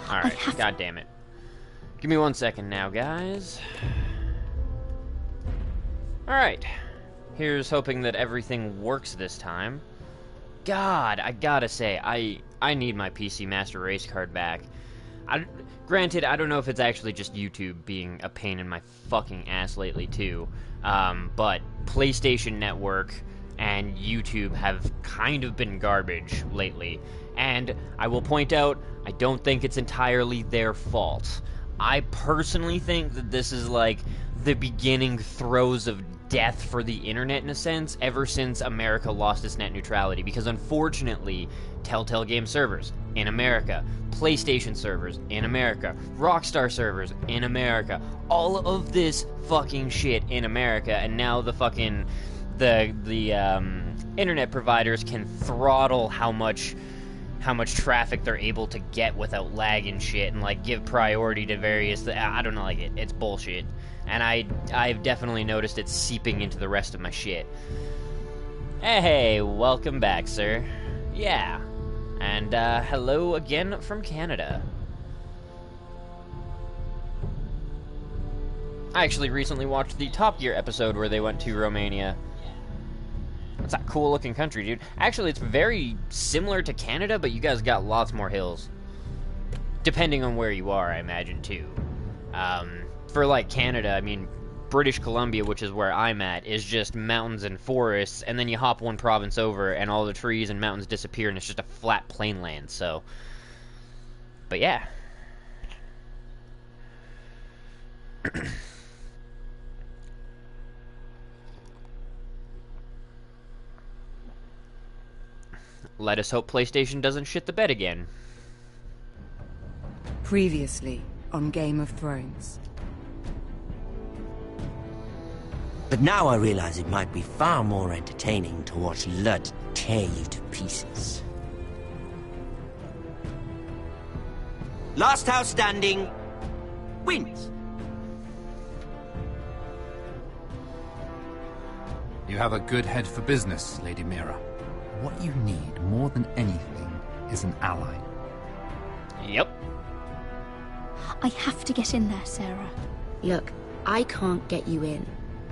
Alright, god damn it. Give me 1 second now, guys. Alright. Here's hoping that everything works this time. God, I gotta say, I need my PC Master Race card back. Granted, I don't know if it's actually just YouTube being a pain in my fucking ass lately, too. But PlayStation Network and YouTube have kind of been garbage lately. And I will point out, I don't think it's entirely their fault. I personally think that this is like the beginning throes of death for the internet in a sense, ever since America lost its net neutrality, because unfortunately, Telltale Game servers in America, PlayStation servers in America, Rockstar servers in America, all of this fucking shit in America, and now the fucking the internet providers can throttle how much traffic they're able to get without lag and shit, and like give priority to various I don't know, like it's bullshit. And I've definitely noticed it seeping into the rest of my shit. Hey, welcome back, sir. Yeah. And hello again from Canada. I actually recently watched the Top Gear episode where they went to Romania. It's a cool looking country, dude. Actually, it's very similar to Canada, but you guys got lots more hills. Depending on where you are, I imagine, too. For, like, Canada, I mean, British Columbia, which is where I'm at, is just mountains and forests, and then you hop one province over, and all the trees and mountains disappear, and it's just a flat plain land, so... But, yeah. Let us hope PlayStation doesn't shit the bed again. Previously on Game of Thrones. But now I realize it might be far more entertaining to watch Lud tear you to pieces. Last house standing wins. You have a good head for business, Lady Mira. What you need more than anything is an ally. Yep. I have to get in there, Sarah. Look, I can't get you in.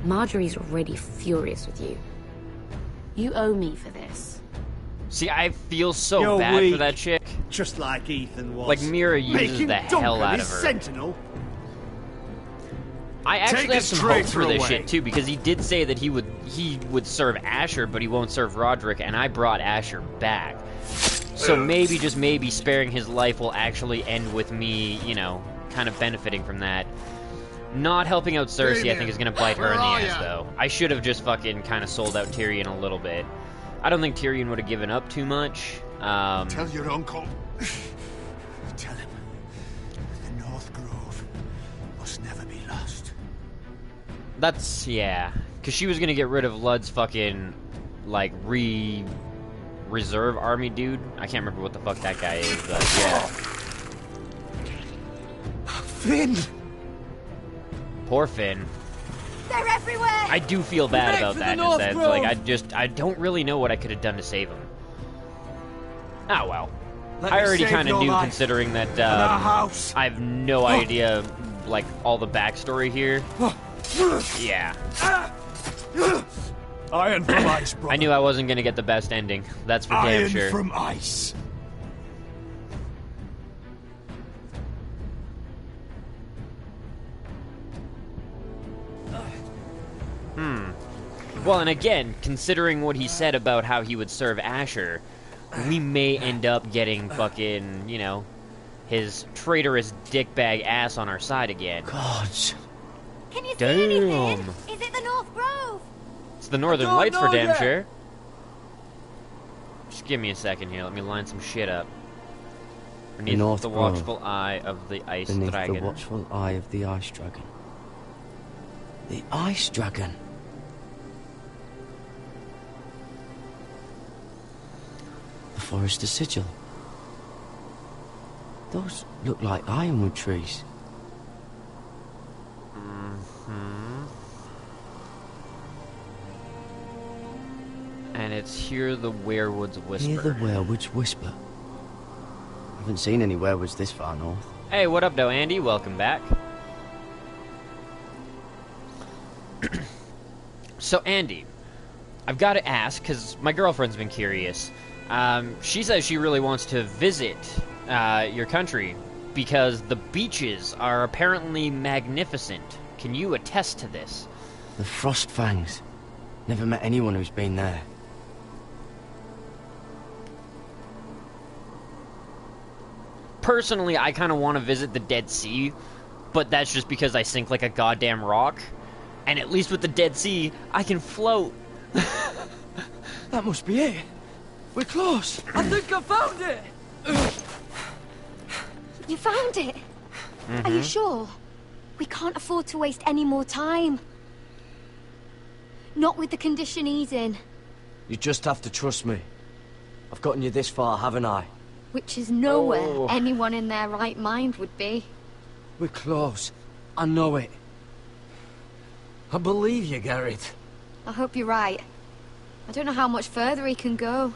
Marjorie's already furious with you. You owe me for this. See, I feel so bad for that chick. Just like Ethan was. Like, Mira uses the hell out of her. Sentinel. I actually have some hope for this shit, too, because he did say that he would serve Asher, but he won't serve Roderick, and I brought Asher back. So maybe, just maybe, sparing his life will actually end with me, you know, kind of benefiting from that. Not helping out Cersei, I think, is going to bite her in the ass, though. I should have just fucking kind of sold out Tyrion a little bit. I don't think Tyrion would have given up too much. Tell your uncle. Tell him the North Grove must never be lost. That's, yeah. Because she was going to get rid of Lud's fucking, like, reserve army dude. I can't remember what the fuck that guy is, but yeah. Finn! Poor Finn. They're everywhere! I do feel bad about that in a sense. Like, I don't really know what I could have done to save him. Ah, well. I already kind of knew, considering that, I have no idea, like, all the backstory here. Yeah. Iron from ice, brother. I knew I wasn't gonna get the best ending. That's for damn sure. Iron from ice. Well, and again, considering what he said about how he would serve Asher, we may end up getting fucking, you know, his traitorous dickbag ass on our side again. Gods. Can you see anything? Is it the North Grove? It's the Northern Lights for damn sure. Just give me a second here. Let me line some shit up. Beneath the watchful eye of the Ice Dragon. Beneath the watchful eye of the Ice Dragon. The Ice Dragon. The Forester Sigil. Those look like ironwood trees. And it's Hear the Werewoods Whisper. Hear the werewoods whisper. Haven't seen any werewolves this far north. Hey, what up, though, Andy? Welcome back. So, Andy, I've got to ask, because my girlfriend's been curious. She says she really wants to visit your country because the beaches are apparently magnificent. Can you attest to this? The Frost Fangs. Never met anyone who's been there. Personally, I kind of want to visit the Dead Sea, but that's just because I sink like a goddamn rock. And at least with the Dead Sea, I can float. That must be it. We're close. I think I found it. You found it? Are you sure? We can't afford to waste any more time. Not with the condition he's in. You just have to trust me. I've gotten you this far, haven't I? Which is nowhere anyone in their right mind would be. We're close. I know it. I believe you, Garrett. I hope you're right. I don't know how much further he can go.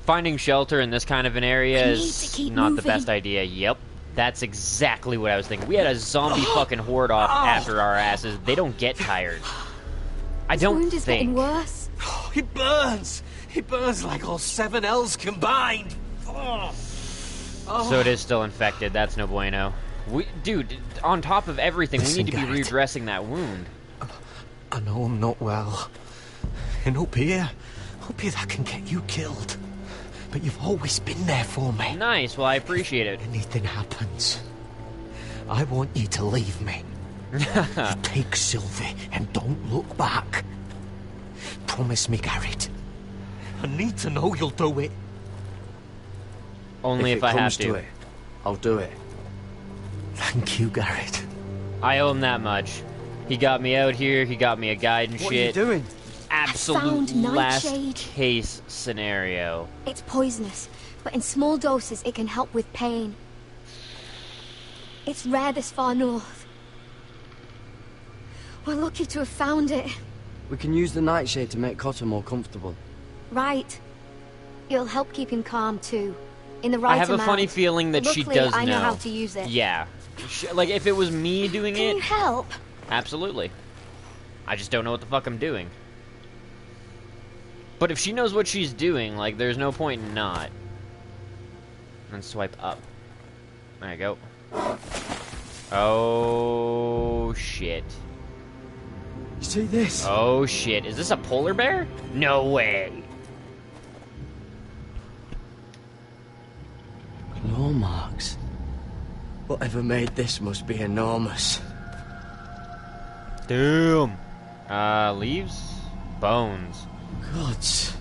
Finding shelter in this kind of an area We is need to keep not the moving. best idea. Yep. That's exactly what I was thinking. We had a zombie fucking horde off after our asses. They don't get tired. I His don't wound is think. getting worse. He burns! He burns like all 7 L's combined! So it is still infected. That's no bueno. Dude, on top of everything, Listen, we need to be Garrett. redressing that wound. I know I'm not well. And up here that can get you killed. But you've always been there for me. Nice. Well, I appreciate it. Anything happens, I want you to leave me. You take Sylvie and don't look back. Promise me, Garrett. I need to know you'll do it. Only if I have to. it, I'll do it. Thank you, Garrett. I owe him that much. He got me out here. He got me a guide and What shit. are you doing? Absolute found last nightshade. case scenario. It's poisonous, but in small doses it can help with pain. It's rare this far north. We're lucky to have found it. We can use the nightshade to make Cotter more comfortable. Right. It'll help keep him calm too. In the right I have amount. a funny feeling that she Luckily, does I know know. how to use it. Yeah. Like, if it was me doing Can you it, help? absolutely. I just don't know what the fuck I'm doing. But if she knows what she's doing, like, there's no point in not. And swipe up. There you go. Oh, shit. You see this? Oh, shit. Is this a polar bear? No way. Claw marks. Whatever made this must be enormous. Damn. Leaves? Bones. Gods.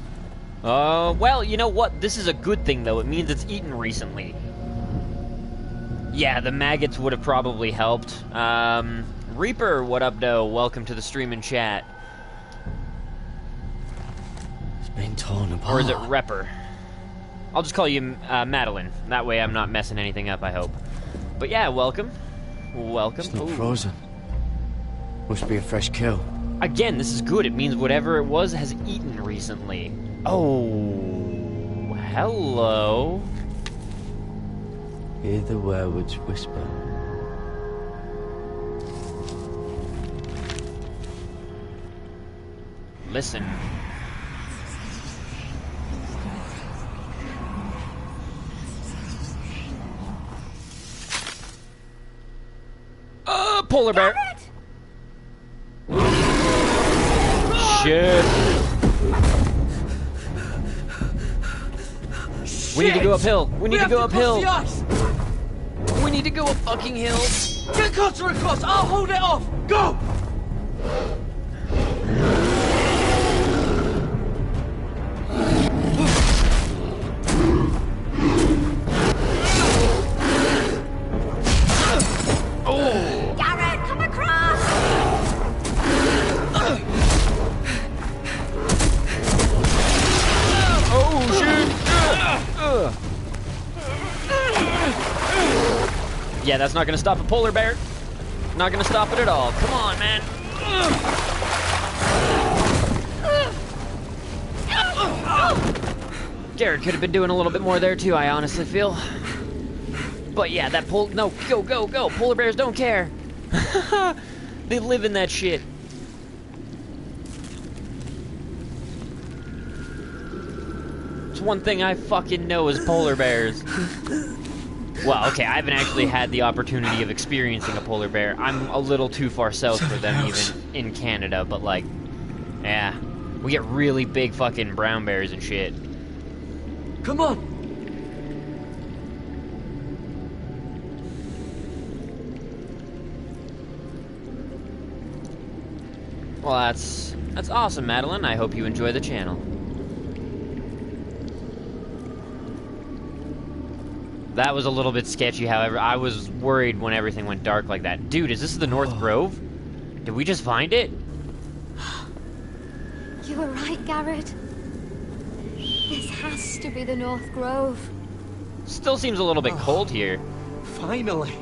Well, you know what? This is a good thing, though. It means it's eaten recently. Yeah, the maggots would have probably helped. Reaper, what up, though? Welcome to the stream and chat. It's been torn apart. Or is it Repper? I'll just call you, Madeline. That way I'm not messing anything up, I hope. But yeah, welcome. Welcome. It's not Ooh. frozen. Must be a fresh kill. Again, this is good. It means whatever it was has eaten recently. Oh, hello. Hear the werewolves whisper. Listen. Polar bear. Shit. We need to go uphill. We need to go uphill. We need to go up fucking hill. Get Cotter across! I'll hold it off! Go! Garrett, come across! Oh shit! Yeah, that's not gonna stop a polar bear. Not gonna stop it at all. Come on, man. Garrett could have been doing a little bit more there too, I honestly feel. But yeah, that no, go, go, go. Polar bears don't care. They live in that shit. It's one thing I fucking know is polar bears. Well, okay, I haven't actually had the opportunity of experiencing a polar bear. I'm a little too far south for them even in Canada, but like, yeah. We get really big fucking brown bears and shit. Come on! Well, that's awesome, Madeline. I hope you enjoy the channel. That was a little bit sketchy, however. I was worried when everything went dark like that. Dude, is this the North Grove? Did we just find it? You were right, Garrett. This has to be the North Grove. Still seems a little bit cold here. Finally!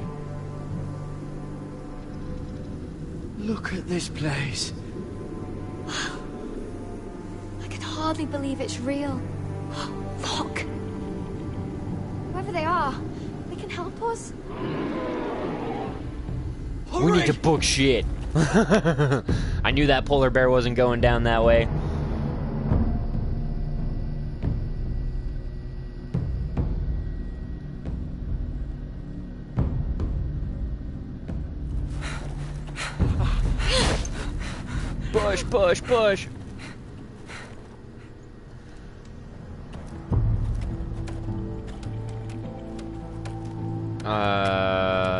Look at this place. I can hardly believe it's real. Look! Whoever they are, they can help us. We need to book shit. I knew that polar bear wasn't going down that way. Push, push, push.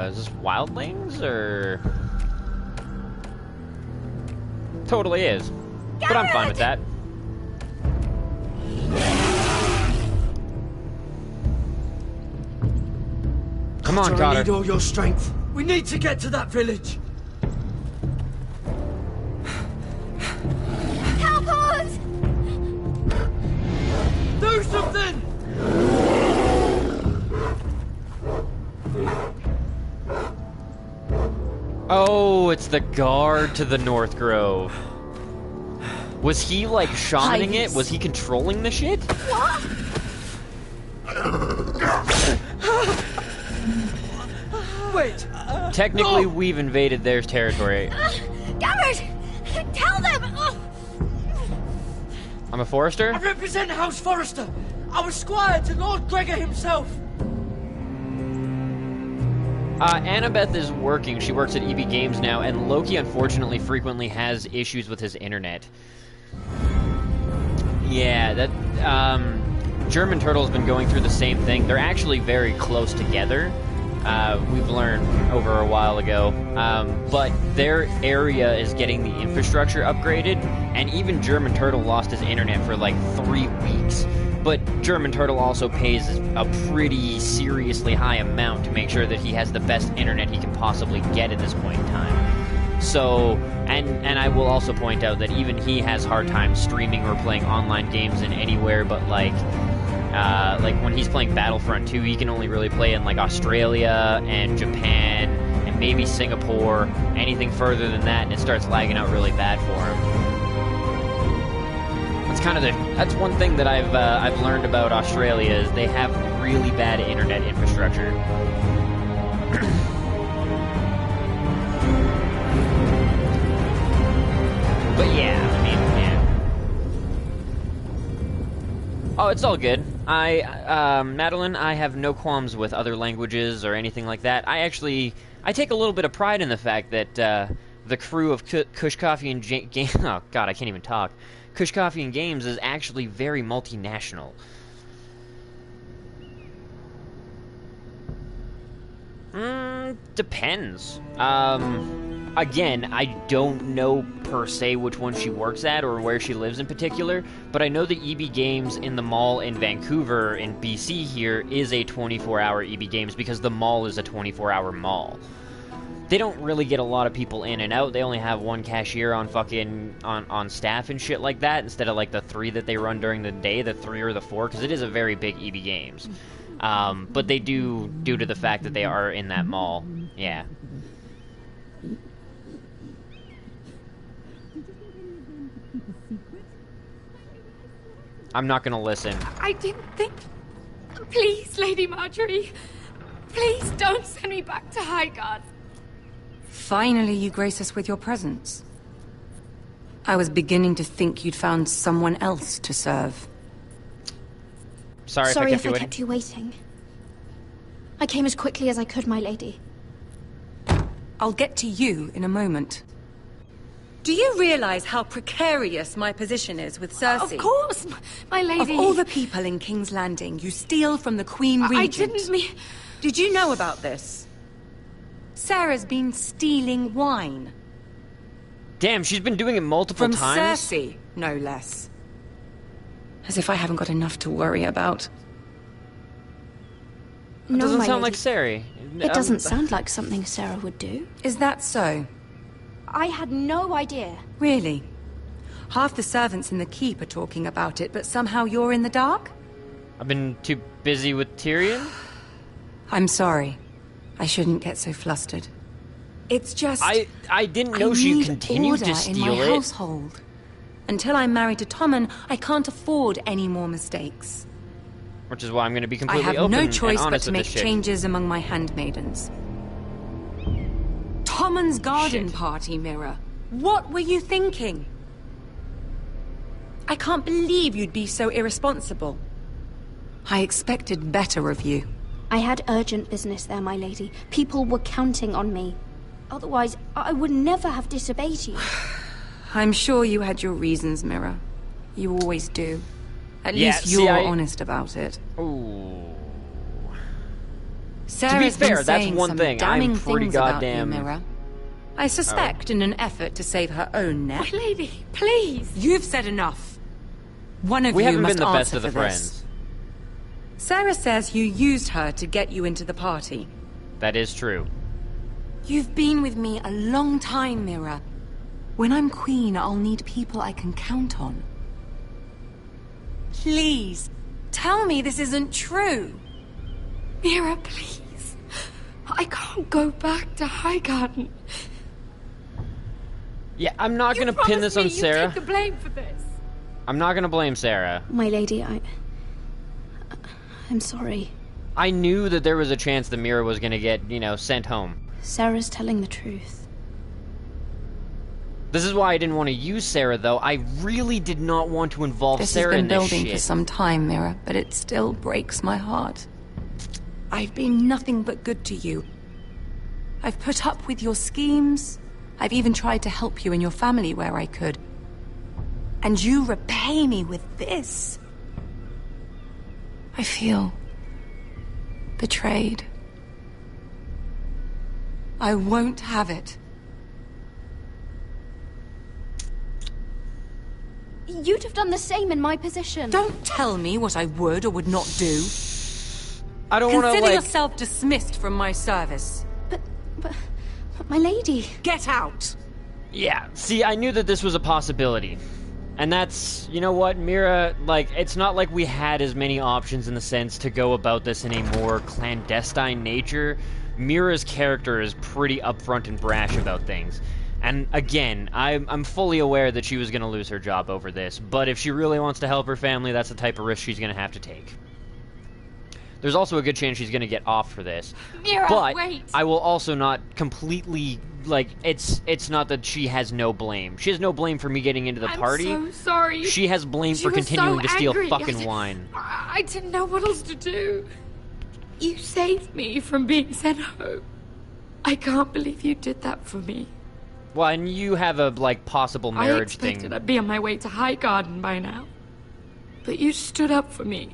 Is this wildlings or? Totally is. But I'm fine with that. Come on, I Carter. need all your strength. We need to get to that village. Help us! Do something! Oh, it's the guard to the North Grove. Was he, like, shamaning it? Was he controlling the shit? What? Wait! Technically, we've invaded their territory. Garrett! Tell them! I'm a forester? I represent House Forrester! I was squire to Lord Gregor himself! Annabeth is working. She works at EB Games now, and Loki unfortunately frequently has issues with his internet. Yeah, that, German Turtle's been going through the same thing. They're actually very close together. We've learned over a while ago. But their area is getting the infrastructure upgraded, and even German Turtle lost his internet for like 3 weeks. But German Turtle also pays a pretty seriously high amount to make sure that he has the best internet he can possibly get at this point in time. So, and I will also point out that even he has hard time streaming or playing online games in anywhere but like when he's playing Battlefront 2, he can only really play in like Australia and Japan and maybe Singapore. Anything further than that, and it starts lagging out really bad for him. That's one thing that I've learned about Australia is they have really bad internet infrastructure. But yeah, I mean, yeah. Oh, it's all good. Madeline, I have no qualms with other languages or anything like that. I take a little bit of pride in the fact that the crew of Kush Coffee and Game. Oh God, I can't even talk. Kush Coffee and Games is actually very multinational. Depends. Again, I don't know per se which one she works at or where she lives in particular, but I know that EB Games in the mall in Vancouver, in BC here, is a 24-hour EB Games because the mall is a 24-hour mall. They don't really get a lot of people in and out. They only have one cashier on on staff and shit like that instead of like the 3 that they run during the day, the 3 or the 4, because it is a very big EB Games. But they do, due to the fact that they are in that mall. Yeah. I'm not gonna listen. I didn't think... Please, Lady Marjorie. Please don't send me back to Highgarden. Finally, you grace us with your presence. I was beginning to think you'd found someone else to serve. Sorry Sorry if I if I kept you waiting. I came as quickly as I could, my lady. I'll get to you in a moment. Do you realize how precarious my position is with Cersei? Of course, my lady. Of all the people in King's Landing, you steal from the Queen Regent. I didn't mean... Did you know about this? Sarah's been stealing wine. Damn, she's been doing it multiple From times. Cersei, no less. As if I haven't got enough to worry about. It doesn't my sound lady. like Sari. It doesn't sound like something Sarah would do. Is that so? I had no idea. Really? Half the servants in the keep are talking about it, but somehow you're in the dark? I've been too busy with Tyrion. I'm sorry. I shouldn't get so flustered. It's just... I didn't know she continued to steal in my it. household. Until I'm married to Tommen, I can't afford any more mistakes. Which is why I'm going to be I completely have open no choice and but honest to with make this shit. changes among my handmaidens. Tommen's garden Shit. party, Mira. What were you thinking? I can't believe you'd be so irresponsible. I expected better of you. I had urgent business there, my lady. People were counting on me. Otherwise, I would never have disobeyed you. I'm sure you had your reasons, Mira. You always do. At Yeah, least see, you're honest about it. Ooh. Sarah's fair, been that's saying one some thing. I'm damning pretty things goddamn- about you, Mira. I suspect in an effort to save her own neck. My lady, please. You've said enough. One of We you haven't must been the best answer of the for this. friends. Sarah says you used her to get you into the party. That is true. You've been with me a long time, Mira. When I'm queen, I'll need people I can count on. Please, tell me this isn't true. Mira, please. I can't go back to Highgarden. Yeah, I'm not going to pin this on Sarah. You take the blame for this. I'm not going to blame Sarah. My lady, I'm sorry. I knew that there was a chance that Mira was going to get, sent home. Sarah's telling the truth. This is why I didn't want to use Sarah, though. I really did not want to involve This Sarah has in been this building shit. for some time, Mira, but it still breaks my heart. I've been nothing but good to you. I've put up with your schemes. I've even tried to help you and your family where I could. And you repay me with this. I feel betrayed. I won't have it. You'd have done the same in my position. Don't tell me what I would or would not do. I don't want to, Consider yourself dismissed from my service. But my lady. Get out! Yeah, see, I knew that this was a possibility. And that's, you know what, Mira, it's not like we had as many options in the sense to go about this in a more clandestine nature. Mira's character is pretty upfront and brash about things. And again, I'm fully aware that she was going to lose her job over this, but if she really wants to help her family, that's the type of risk she's going to have to take. There's also a good chance she's going to get off for this. Mira, but wait. I will also not completely, it's not that she has no blame. She has no blame for me getting into the party. I'm so sorry. She has blame She for was continuing so to steal angry. fucking wine. I didn't know what else to do. You saved me from being sent home. I can't believe you did that for me. Well, and you have a, possible I marriage expected thing. I'd be on my way to Highgarden by now. But you stood up for me.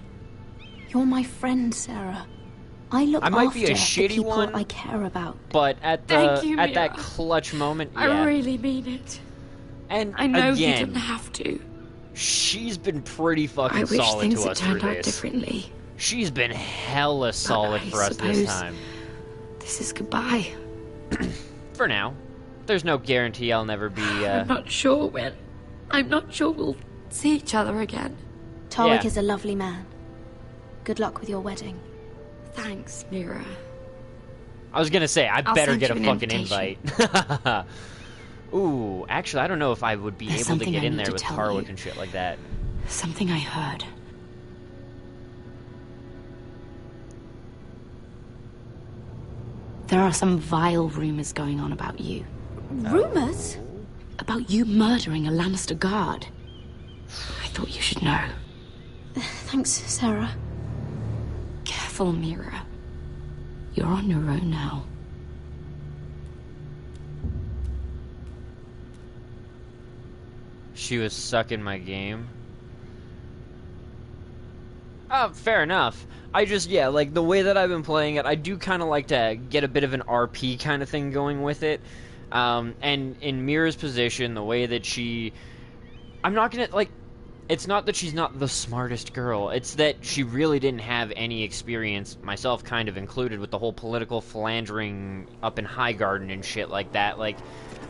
You're my friend, Sarah. I look I might after be a the shitty people one. I care about. But at Thank you, that Mira. clutch moment, yeah. I really mean it. And I know you again, didn't have to. she's been pretty fucking I wish solid things to had us through turned out this. differently. She's been hella solid I for us this suppose- time. This is goodbye. For now. There's no guarantee I'll never be, I'm not sure when. I'm not sure we'll see each other again. Tarwick Yeah. is a lovely man. Good luck with your wedding. Thanks, Mira. I was gonna say, I I'll better send get a you an fucking invitation. invite. Ooh, actually, I don't know if I would be There's able to something get I in need there to with tell Tarwick you. and shit like that. Something I heard. There are some vile rumors going on about you. Rumors? About you murdering a Lannister guard. I thought you should know. Thanks, Sarah. Careful, Mira. You're on your own now. She was sucking my game. Fair enough. I just, yeah, like, the way that I've been playing it, I do kind of like to get a bit of an RP kind of thing going with it. And in Mira's position, the way that she... I'm not gonna, like... It's not that she's not the smartest girl. It's that she really didn't have any experience, myself kind of included, with the whole political philandering up in Highgarden and shit like that. Like,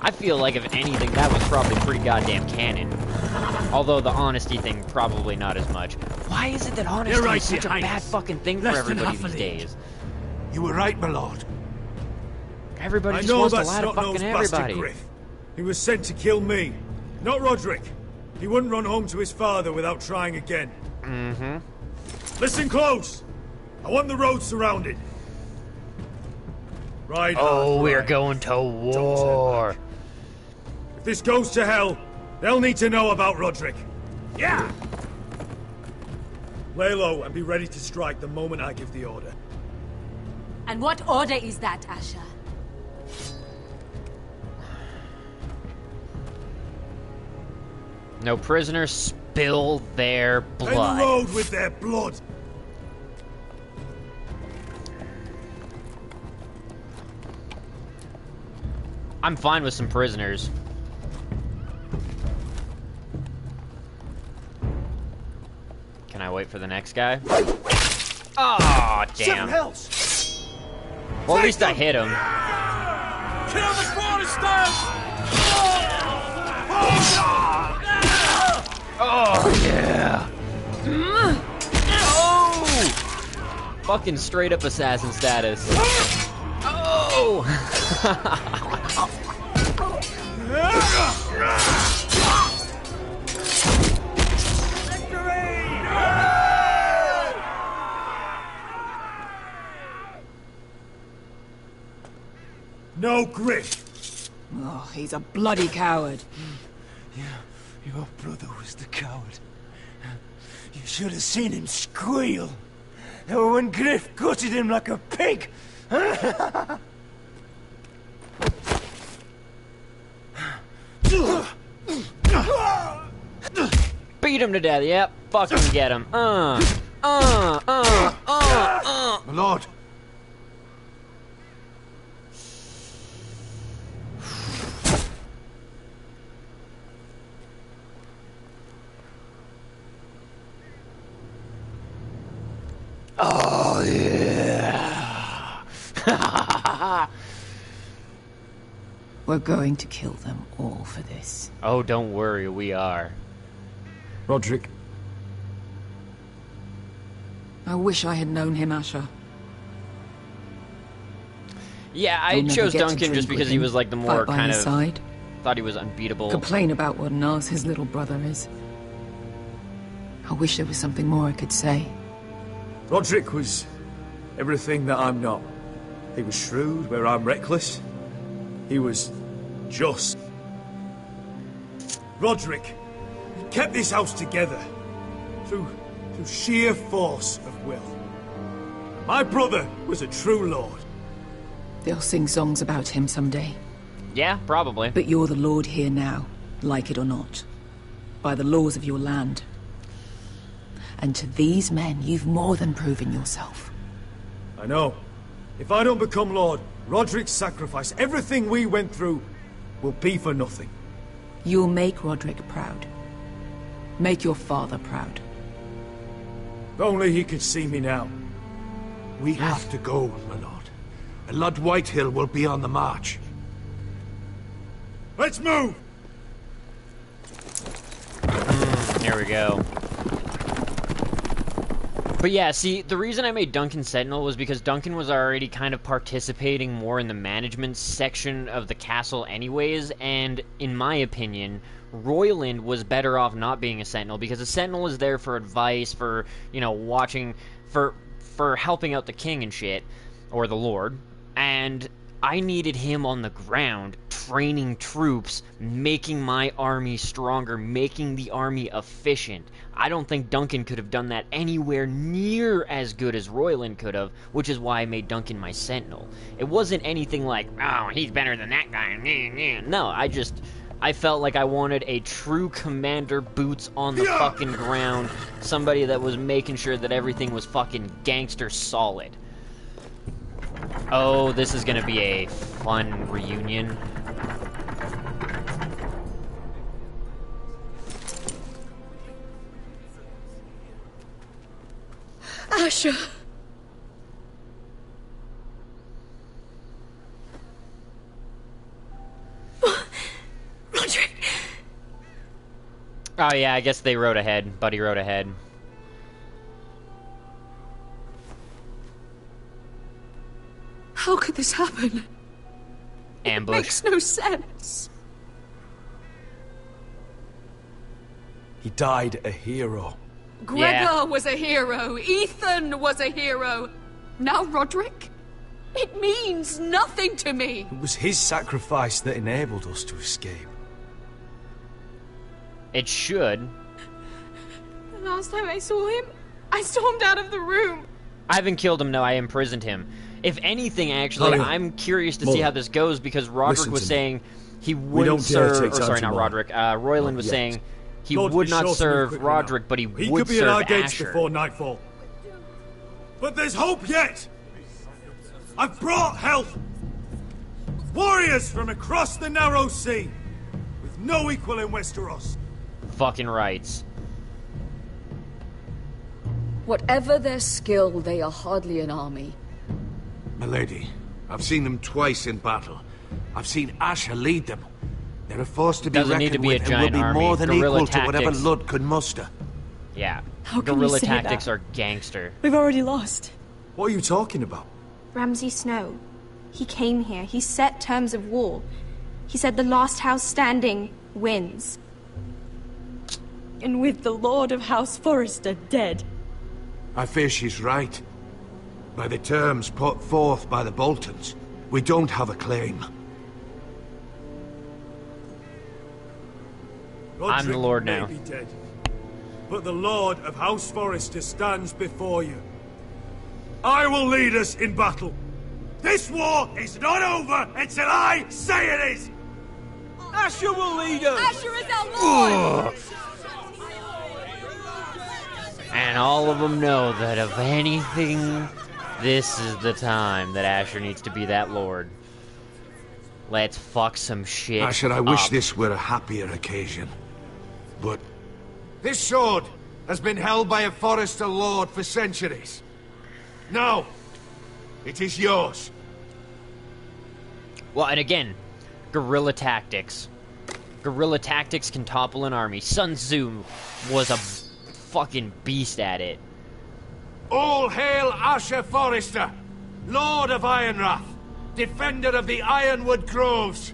I feel like, if anything, that was probably pretty goddamn canon. Although the honesty thing, probably not as much. Why is it that honesty You're right, is such a Your bad Highness. fucking thing for Less than everybody half a these league. days? You were right, my lord. Everybody I just know wants to that's lie to not fucking bastard everybody. Griff. He was sent to kill me, not Roderick. He wouldn't run home to his father without trying again. Mm-hmm. Listen close. I want the road surrounded. Right. Oh, hard, we're right. going to war. If this goes to hell, they'll need to know about Roderick. Yeah! Lay low and be ready to strike the moment I give the order. And what order is that, Asher? No prisoners spill their End the blood. road with their blood. I'm fine with some prisoners. Can I wait for the next guy? Oh, Seven damn. hells. Well, at least I hit him. Kill the Protestants! Oh, yeah. Oh! Fucking straight up assassin status. Oh! No Griff. Oh, he's a bloody coward. Your brother was the coward. You should have seen him squeal. When Griff gutted him like a pig. Beat him to death, yep. Fucking get him. My lord. Oh, yeah. We're going to kill them all for this. Oh, don't worry, we are. Roderick, I wish I had known him, Asher. Yeah, I I'll never chose get to Duncan drink just because with he him, was like the fight more by kind his of... side. Thought he was unbeatable. Complain about what an ass his little brother is. I wish there was something more I could say. Roderick was everything that I'm not. He was shrewd where I'm reckless. He was just. Roderick, he kept this house together through sheer force of will. My brother was a true lord. They'll sing songs about him someday. Yeah, probably. But you're the lord here now, like it or not. By the laws of your land. And to these men, you've more than proven yourself. I know. If I don't become lord, Roderick's sacrifice, everything we went through, will be for nothing. You'll make Roderick proud. Make your father proud. If only he could see me now. We have to go, my lord. Lord Whitehill will be on the march. Let's move! Here we go. But yeah, see, the reason I made Duncan Sentinel was because Duncan was already kind of participating more in the management section of the castle anyways, and in my opinion, Royland was better off not being a Sentinel, because a Sentinel is there for advice, for, you know, watching, for helping out the king and shit, or the lord, and I needed him on the ground, training troops, making my army stronger, making the army efficient. I don't think Duncan could have done that anywhere near as good as Royland could have, which is why I made Duncan my Sentinel. It wasn't anything like, oh, he's better than that guy. No, I felt like I wanted a true commander, boots on the fucking ground, somebody that was making sure that everything was fucking gangster solid. Oh, this is gonna be a fun reunion. Asher! Roderick! Oh yeah, I guess they rode ahead. Buddy rode ahead. How could this happen? Ambush. It makes no sense. He died a hero. Gregor was a hero. Ethan was a hero. Now Roderick? It means nothing to me. It was his sacrifice that enabled us to escape. It should. The last time I saw him, I stormed out of the room. I haven't killed him, no, I imprisoned him. If anything, actually, I'm curious to see how this goes, because Roderick was saying he wouldn't serve... Or sorry, not Roderick. Royland was saying he would not serve Roderick, but he would serve Asher. He could be at our gates before nightfall. But there's hope yet! I've brought help! Warriors from across the narrow sea, with no equal in Westeros. Fucking rights. Whatever their skill, they are hardly an army. Milady, I've seen them twice in battle. I've seen Asher lead them. They're a force to be reckoned with, and will be more than equal to whatever Lud could muster. Yeah. How can Guerrilla you say tactics that? are gangster. We've already lost. What are you talking about? Ramsay Snow. He came here. He set terms of war. He said the last house standing wins. And with the Lord of House Forrester dead. I fear she's right. By the terms put forth by the Boltons, we don't have a claim. I'm the Lord now. May be dead, but the Lord of House Forrester stands before you. I will lead us in battle. This war is not over until I say it is! Asher will lead us! Asher is our Lord! And all of them know that if anything, this is the time that Asher needs to be that lord. Let's fuck some shit Asher, I wish up. this were a happier occasion. But this sword has been held by a Forrester lord for centuries. Now, it is yours. Well, and again, guerrilla tactics. Guerrilla tactics can topple an army. Sun Tzu was a fucking beast at it. All hail Asher Forrester, Lord of Ironrath, defender of the Ironwood Groves.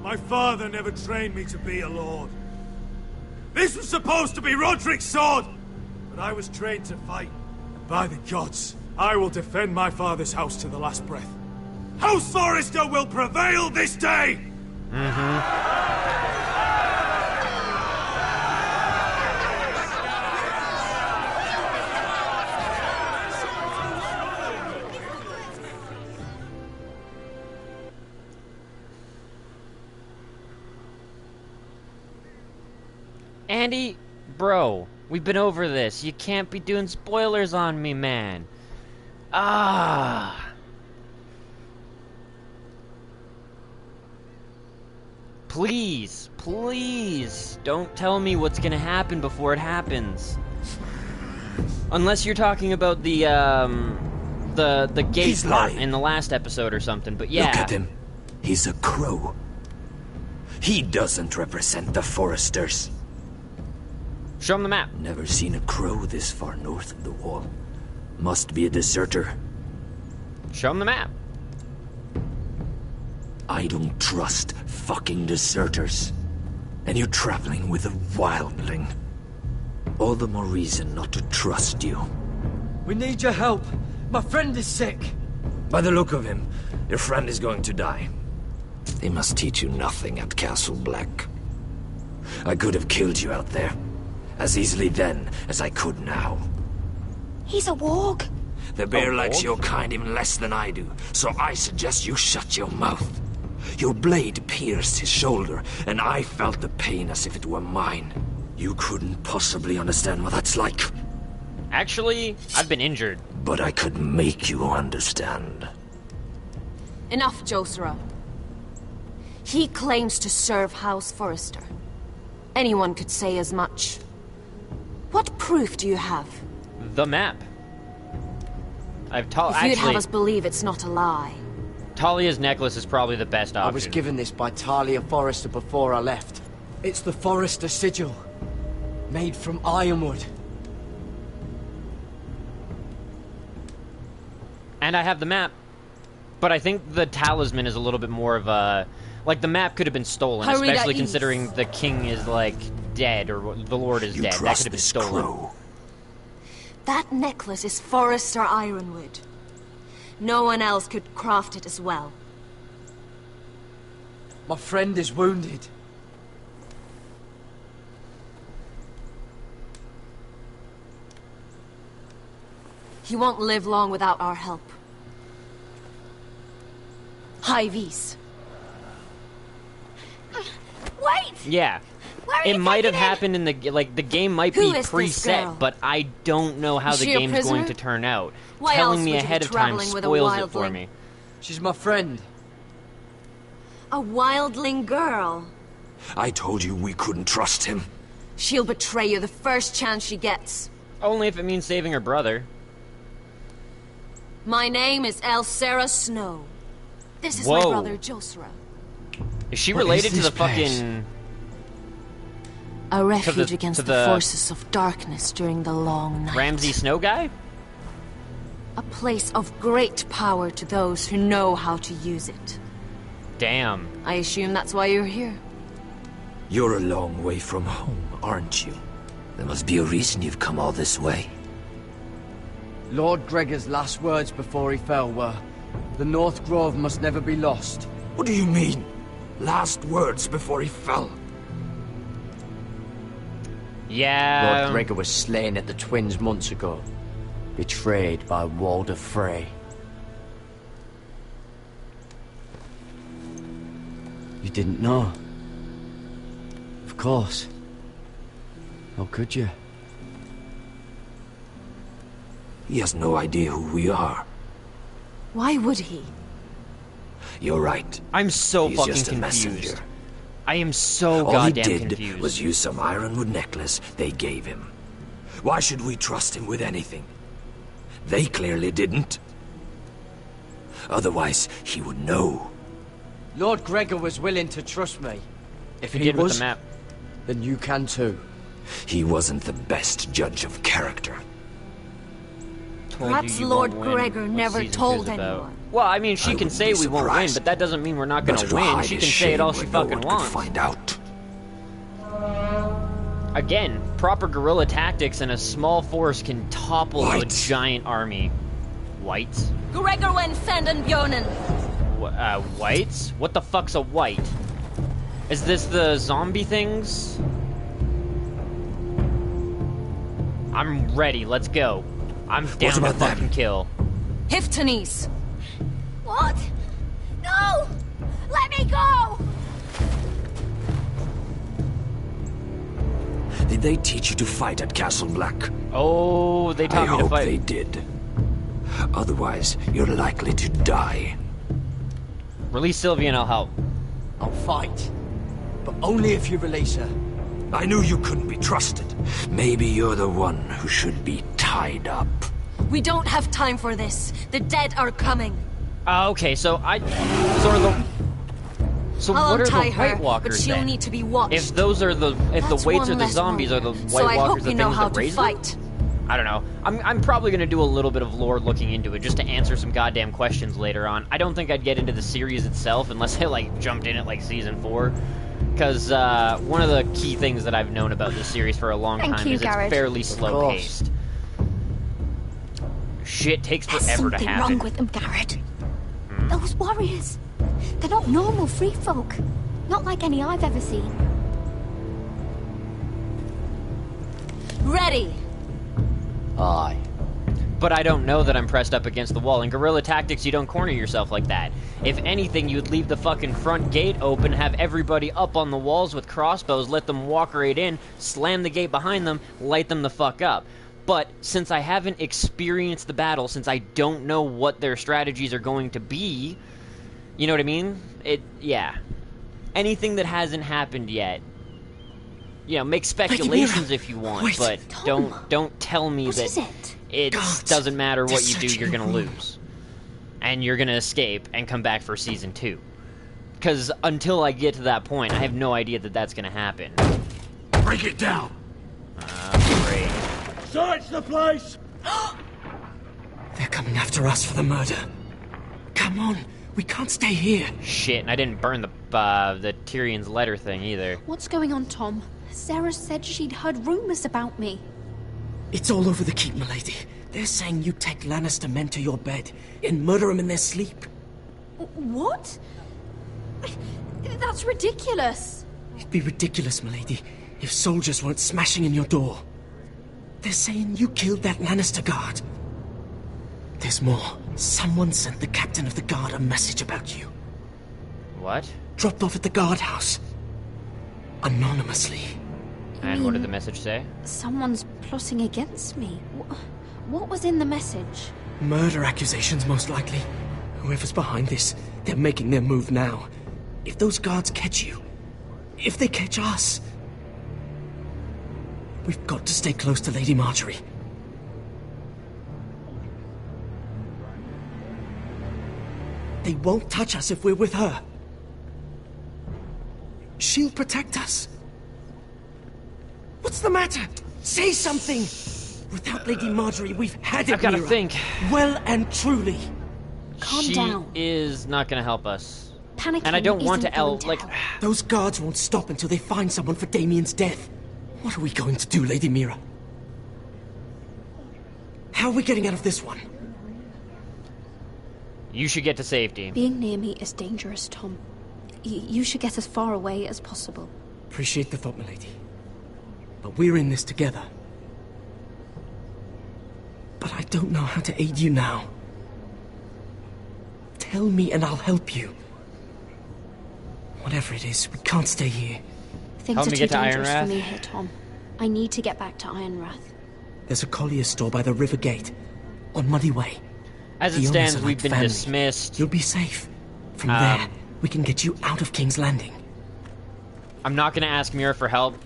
My father never trained me to be a lord. This was supposed to be Roderick's sword, but I was trained to fight. And by the gods, I will defend my father's house to the last breath. House Forrester will prevail this day! Andy, bro, we've been over this. You can't be doing spoilers on me, man. Please, please, don't tell me what's gonna happen before it happens. Unless you're talking about the gate part in the last episode or something, but yeah. Look at him. He's a crow. He doesn't represent the Foresters. Show him the map. Never seen a crow this far north of the wall. Must be a deserter. Show him the map. I don't trust fucking deserters. And you're traveling with a wildling. All the more reason not to trust you. We need your help. My friend is sick. By the look of him, your friend is going to die. They must teach you nothing at Castle Black. I could have killed you out there. As easily then as I could now. He's a warg. The bear likes your kind even less than I do, so I suggest you shut your mouth. Your blade pierced his shoulder, and I felt the pain as if it were mine. You couldn't possibly understand what that's like. Actually, I've been injured. But I could make you understand. Enough, Josera. He claims to serve House Forrester. Anyone could say as much. What proof do you have? The map. If you'd have us believe it's not a lie. Talia's necklace is probably the best option. I was given this by Talia Forrester before I left. It's the Forrester sigil. Made from ironwood. And I have the map. But I think the talisman is a little bit more of a... Like, the map could have been stolen, especially considering the king is, like, dead, or the lord is dead. That could have been stolen. Crow. That necklace is Forrester ironwood. No one else could craft it as well. My friend is wounded. He won't live long without our help. High Vis. Wait! Yeah. It might have happened in the... Like, the game might be preset, but I don't know how the game's going to turn out. Telling me ahead of time spoils it for me. She's my friend. A wildling girl. I told you we couldn't trust him. She'll betray you the first chance she gets. Only if it means saving her brother. My name is Elsera Snow. This is my brother, Josera. Is she related to the fucking... A refuge against the forces of darkness during the long night. Ramsay Snow guy? A place of great power to those who know how to use it. Damn. I assume that's why you're here. You're a long way from home, aren't you? There must be a reason you've come all this way. Lord Gregor's last words before he fell were, "The North Grove must never be lost." What do you mean? Last words before he fell? Yeah. Lord Gregor was slain at the Twins months ago. Betrayed by Walder Frey. You didn't know? Of course. How could you? He has no idea who we are. Why would he? You're right. I'm so He's fucking just a confused. messenger. I am so All goddamn he did confused. was use some ironwood necklace they gave him. Why should we trust him with anything? They clearly didn't. Otherwise, he would know. Lord Gregor was willing to trust me. If he did was, with the map. then you can too. He wasn't the best judge of character. Perhaps Lord Gregor never told anyone. Well, I mean, she can say we won't win, but that doesn't mean we're not gonna win. She can say it all she fucking wants. Find out. Again, proper guerrilla tactics and a small force can topple a giant army. Whites? Gregor wen fenden bjonen. Whites? What the fuck's a white? Is this the zombie things? I'm ready, let's go. I'm down to fucking kill. Hiftanes. What? No! Let me go! Did they teach you to fight at Castle Black? Oh, they taught me to fight. I hope they did. Otherwise, you're likely to die. Release Sylvia and I'll help. I'll fight. But only if you release her. I knew you couldn't be trusted. Maybe you're the one who should be tied up. We don't have time for this. The dead are coming. Okay, so are the... So I'll what are untie the her, White Walkers but she'll then? need to be watched. If those are the That's the weights one are the less zombies, one. are the White So I Walkers hope the you know things how that to raise them? fight. I don't know. I'm probably gonna do a little bit of lore looking into it just to answer some goddamn questions later on. I don't think I'd get into the series itself unless I like jumped in at like season 4. Because one of the key things that I've known about this series for a long time is it's fairly slow paced. Shit takes forever to happen. There's something wrong with them, Garrett. Those warriors. They're not normal free folk. Not like any I've ever seen. Ready! Aye. But I don't know that I'm pressed up against the wall. In guerrilla tactics, you don't corner yourself like that. If anything, you'd leave the fucking front gate open, have everybody up on the walls with crossbows, let them walk right in, slam the gate behind them, light them the fuck up. But since I haven't experienced the battle, since I don't know what their strategies are going to be, you know what I mean? Yeah. Anything that hasn't happened yet, you know, make speculations if you want, but don't tell me that it doesn't matter what you do, you're gonna lose. And you're gonna escape and come back for season 2. Because until I get to that point, I have no idea that that's gonna happen. Break it down! Great. Search the place! They're coming after us for the murder. Come on, we can't stay here. Shit, and I didn't burn the Tyrion's letter thing either. What's going on, Tom? Sarah said she'd heard rumors about me. It's all over the keep, milady. They're saying you take Lannister men to your bed and murder them in their sleep. What? That's ridiculous. It'd be ridiculous, milady, if soldiers weren't smashing in your door. They're saying you killed that Lannister guard. There's more. Someone sent the captain of the guard a message about you. What? Dropped off at the guardhouse. Anonymously. And what did the message say? Someone's plotting against me. What was in the message? Murder accusations, most likely. Whoever's behind this, they're making their move now. If those guards catch you, if they catch us, we've got to stay close to Lady Marjorie. They won't touch us if we're with her. She'll protect us. What's the matter? Say something! Without Lady Marjorie, we've had it, I've gotta Mira. think. Well and truly. Calm she down. Is not gonna help us. Panicking and I don't want to help. Those guards won't stop until they find someone for Damien's death. What are we going to do, Lady Mira? How are we getting out of this one? You should get to safety. Being near me is dangerous, Tom. You should get as far away as possible. Appreciate the thought, milady. But we're in this together. But I don't know how to aid you now. Tell me and I'll help you. Whatever it is, we can't stay here. Things are too dangerous for me here, Tom. I need to get back to Ironrath. There's a collier's store by the river gate. On Muddy Way. As it stands, we've been dismissed. You'll be safe. From there, we can get you out of King's Landing. I'm not gonna ask Mira for help.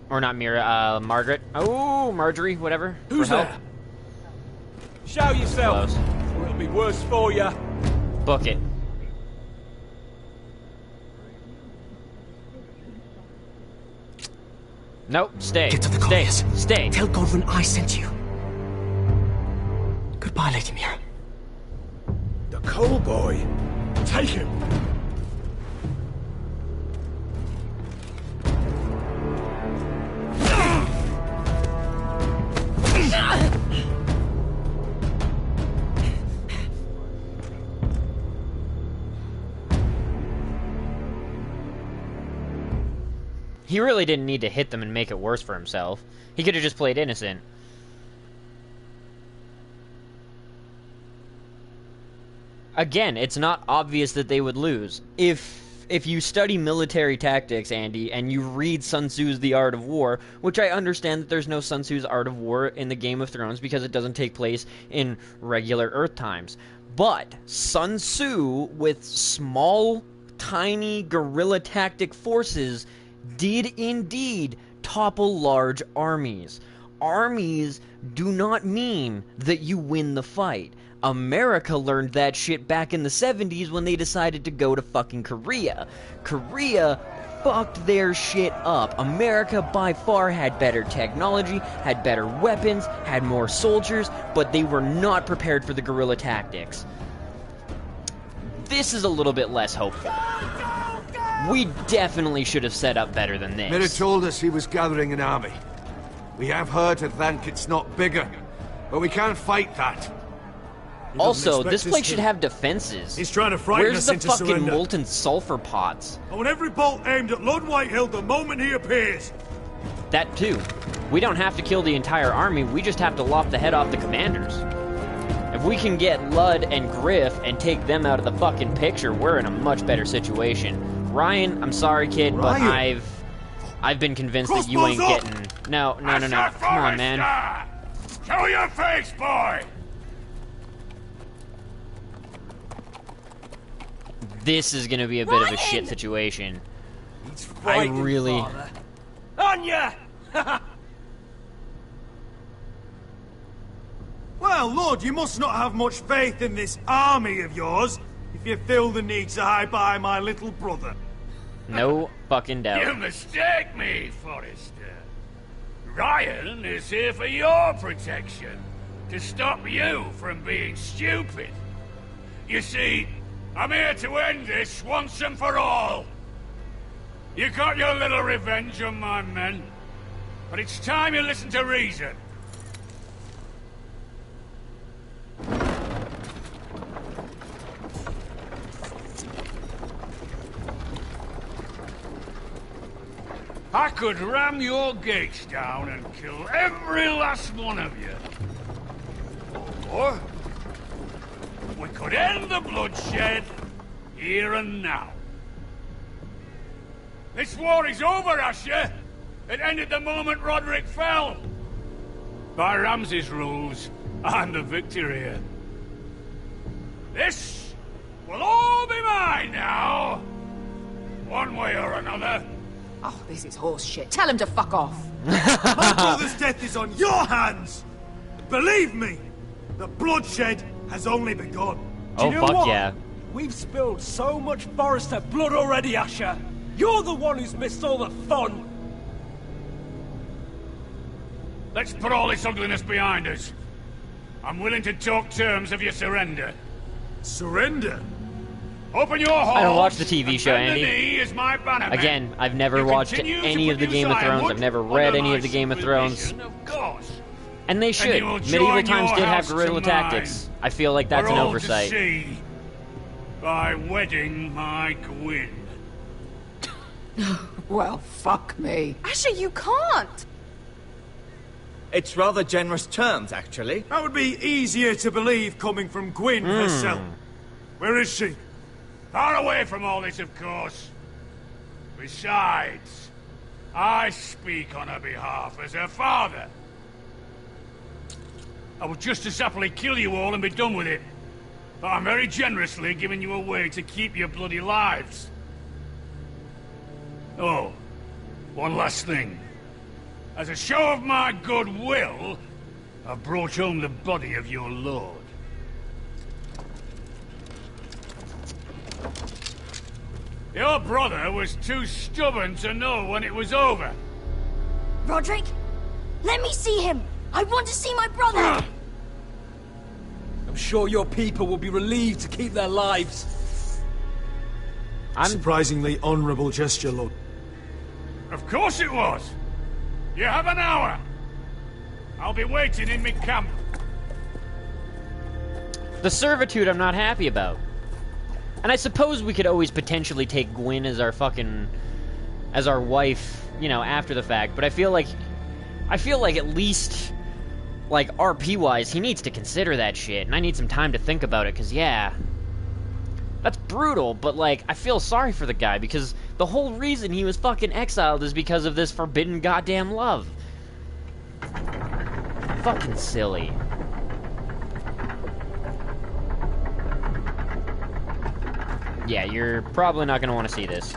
Or not Mira, Margaret. Oh, Marjorie, whatever. Who's for help. there? Show yourself, or it'll be worse for you. Book it. Nope, stay. Get to the colliers. Stay. Tell Godwin I sent you. Goodbye, Lady Mira. The coal boy. Take him. He really didn't need to hit them and make it worse for himself. He could have just played innocent. Again, it's not obvious that they would lose. If you study military tactics, Andy, and you read Sun Tzu's The Art of War, which I understand that there's no Sun Tzu's Art of War in the Game of Thrones because it doesn't take place in regular Earth times. But Sun Tzu, with small, tiny guerrilla tactic forces, did indeed topple large armies. armies do not mean that you win the fight. America learned that shit back in the 70s when they decided to go to fucking Korea. Korea fucked their shit up. America by far had better technology, had better weapons, had more soldiers, but they were not prepared for the guerrilla tactics. This is a little bit less hopeful. We definitely should have set up better than this. Mira told us he was gathering an army. We have heard to think it's not bigger, but we can't fight that. Also, this place should have defenses. He's trying to frighten us into surrender. Where's the fucking molten sulfur pots? I want every bolt aimed at Lord Whitehill the moment he appears. That too. We don't have to kill the entire army, we just have to lop the head off the commanders. If we can get Ludd and Griff and take them out of the fucking picture, we're in a much better situation. Ryan, I'm sorry, kid, but I've been convinced that you ain't getting... No. Come on, man. Show your face, boy! This is gonna be a bit of a shit situation. I really... On ya! Well, Lord, you must not have much faith in this army of yours if you feel the need to hide by my little brother. No fucking doubt. You mistake me, Forrester. Ryan is here for your protection, to stop you from being stupid. You see, I'm here to end this once and for all. You got your little revenge on my men, but it's time you listen to reason. I could ram your gates down and kill every last one of you. Or we could end the bloodshed here and now. This war is over, Asher. It ended the moment Roderick fell. By Ramsay's rules, I'm the victor here. This will all be mine now. One way or another. Oh, this is horse shit. Tell him to fuck off. My brother's death is on your hands. Believe me, the bloodshed has only begun. Do you know fuck what? Yeah. We've spilled so much Forrester blood already, Asher. You're the one who's missed all the fun. Let's put all this ugliness behind us. I'm willing to talk terms of your surrender. Surrender? Open your hall. I don't watch the TV show, Andy. Again, I've never watched any of the Game of Thrones. I've never read any of the Game of Thrones. And they should. Medieval times did have guerrilla tactics. I feel like that's an oversight. By wedding my Gwyn. Well, fuck me. Asher, you can't. It's rather generous terms, actually. That would be easier to believe coming from Gwyn herself. Where is she? Far away from all this, of course. Besides, I speak on her behalf as her father. I would just as happily kill you all and be done with it. But I'm very generously giving you a way to keep your bloody lives. Oh, one last thing. As a show of my goodwill, I've brought home the body of your lord. Your brother was too stubborn to know when it was over. Roderick, let me see him. I want to see my brother. I'm sure your people will be relieved to keep their lives. Surprisingly honorable gesture, Lord. Of course it was. You have an hour. I'll be waiting in my camp. The servitude I'm not happy about. And I suppose we could always potentially take Gwyn as our wife, you know, after the fact, but I feel like at least, like, RP-wise, he needs to consider that shit, and I need some time to think about it, because, yeah, that's brutal, but, like, I feel sorry for the guy, because the whole reason he was fucking exiled is because of this forbidden goddamn love. Fucking silly. Yeah, you're probably not gonna want to see this.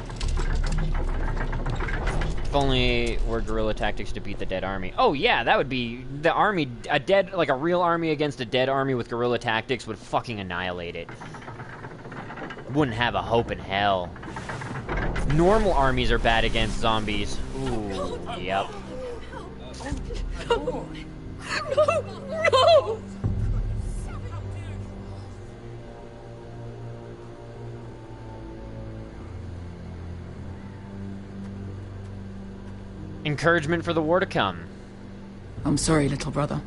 If only were guerrilla tactics to beat the dead army. Oh yeah, that would be the army. A real army against a dead army with guerrilla tactics would fucking annihilate it. Wouldn't have a hope in hell. Normal armies are bad against zombies. Ooh, yep. No! No! Encouragement for the war to come. I'm sorry, little brother.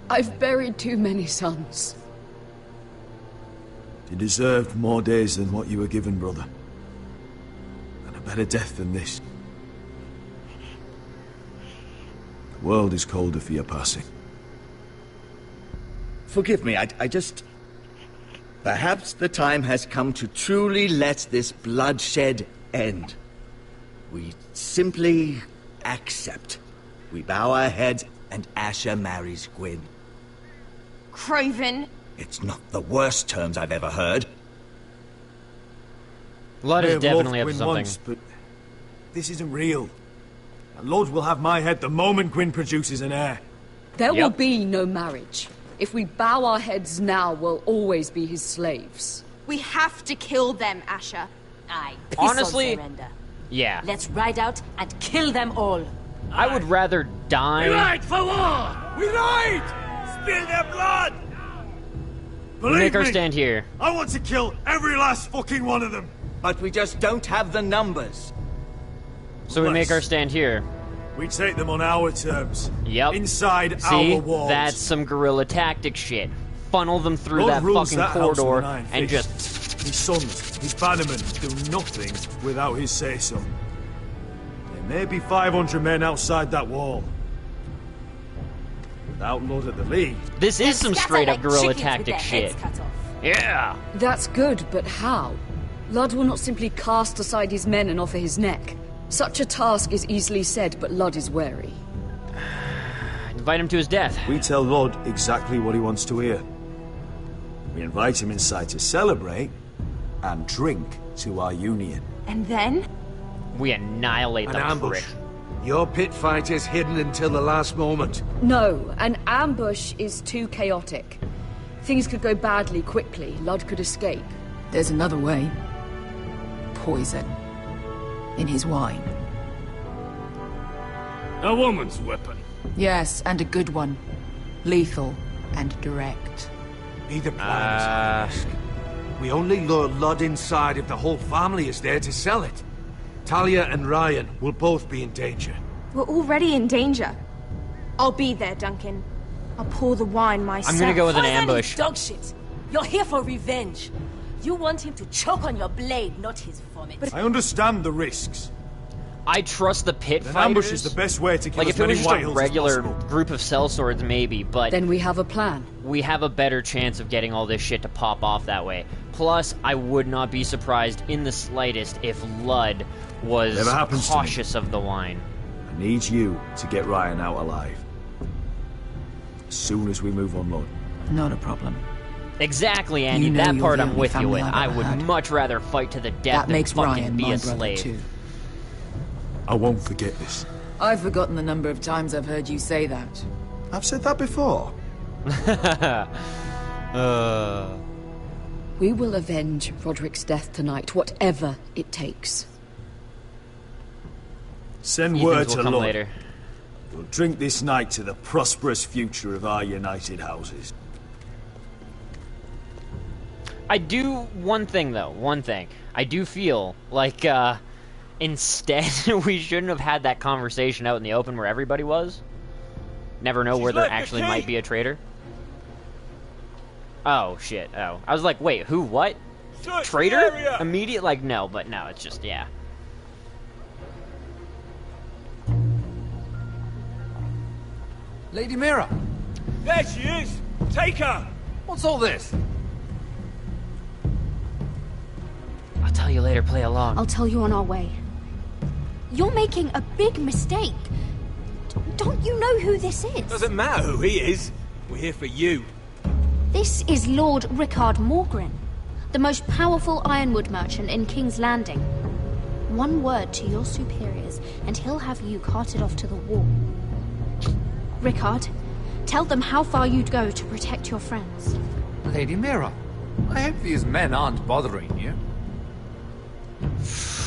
I've buried too many sons. You deserved more days than what you were given, brother. And a better death than this. The world is colder for your passing. Forgive me, I just... Perhaps the time has come to truly let this bloodshed end. We simply accept. We bow our heads and Asher marries Gwyn. Craven. It's not the worst terms I've ever heard. Lud is definitely up to Gwyn something. once, but this isn't real. And Lud will have my head the moment Gwyn produces an heir. There will be no marriage. If we bow our heads now, we'll always be his slaves. We have to kill them, Asher. Aye, Honestly, surrender. Yeah. Let's ride out and kill them all. I would rather die. We ride for war! We ride! Spill their blood! We make our stand here. I want to kill every last fucking one of them. But we just don't have the numbers. So we make our stand here. We take them on our terms. Yep. Inside See? our walls. That's some guerrilla tactic shit. Funnel them through Lord that rules fucking that house with corridor an iron and fist. just... His sons, his bannermen, do nothing without his say-so. There may be 500 men outside that wall. Without Lord at the lead. This is some straight-up guerrilla tactic their shit. heads cut off. Yeah! That's good, but how? Lud will not simply cast aside his men and offer his neck. Such a task is easily said, but Lud is wary. Invite him to his death. We tell Lord exactly what he wants to hear. We invite him inside to celebrate and drink to our union. And then? We annihilate An the ambush. prick. Your pit fight is hidden until the last moment. No, an ambush is too chaotic. Things could go badly quickly. Lud could escape. There's another way. Poison. In his wine. A woman's weapon. Yes, and a good one. Lethal and direct. Neither plan is high risk. We only lure Lud inside if the whole family is there to sell it. Talia and Ryan will both be in danger. We're already in danger. I'll be there, Duncan. I'll pour the wine myself. I'm gonna go with an Poison is ambush. dog shit. You're here for revenge. You want him to choke on your blade, not his vomit. I understand the risks. I trust the pit An fighters. ambush is the best way to kill Like, as if it many was just White a Hills as regular possible. group of sellswords, maybe, but... Then we have a plan. We have a better chance of getting all this shit to pop off that way. Plus, I would not be surprised in the slightest if Lud was Whatever happens to me. cautious of the wine. I need you to get Ryan out alive. As soon as we move on, Lord. Not a problem. Exactly, Andy. You know that you're part the I'm only with you family with. I've I ever would had. much rather fight to the death That than makes fucking Ryan be my a brother slave. too. I won't forget this. I've forgotten the number of times I've heard you say that. I've said that before. We will avenge Roderick's death tonight, whatever it takes. Send Ethan's word will to come Lord. later. We'll drink this night to the prosperous future of our united houses. I do one thing though. One thing. I do feel like instead we shouldn't have had that conversation out in the open where everybody was. Never know where there left the actually key. might be a traitor. Oh shit. Oh, I was like, wait, who? What? Traitor? Immediate? Like, no, but no. It's just yeah. Lady Mira, There she is! Take her! what's all this? I'll tell you later. Play along. I'll tell you on our way. You're making a big mistake. Don't you know who this is? Doesn't matter who he is. We're here for you. This is Lord Rickard Morgren, the most powerful ironwood merchant in King's Landing. One word to your superiors, and he'll have you carted off to the wall. Rickard, tell them how far you'd go to protect your friends. Lady Mira, I hope these men aren't bothering you.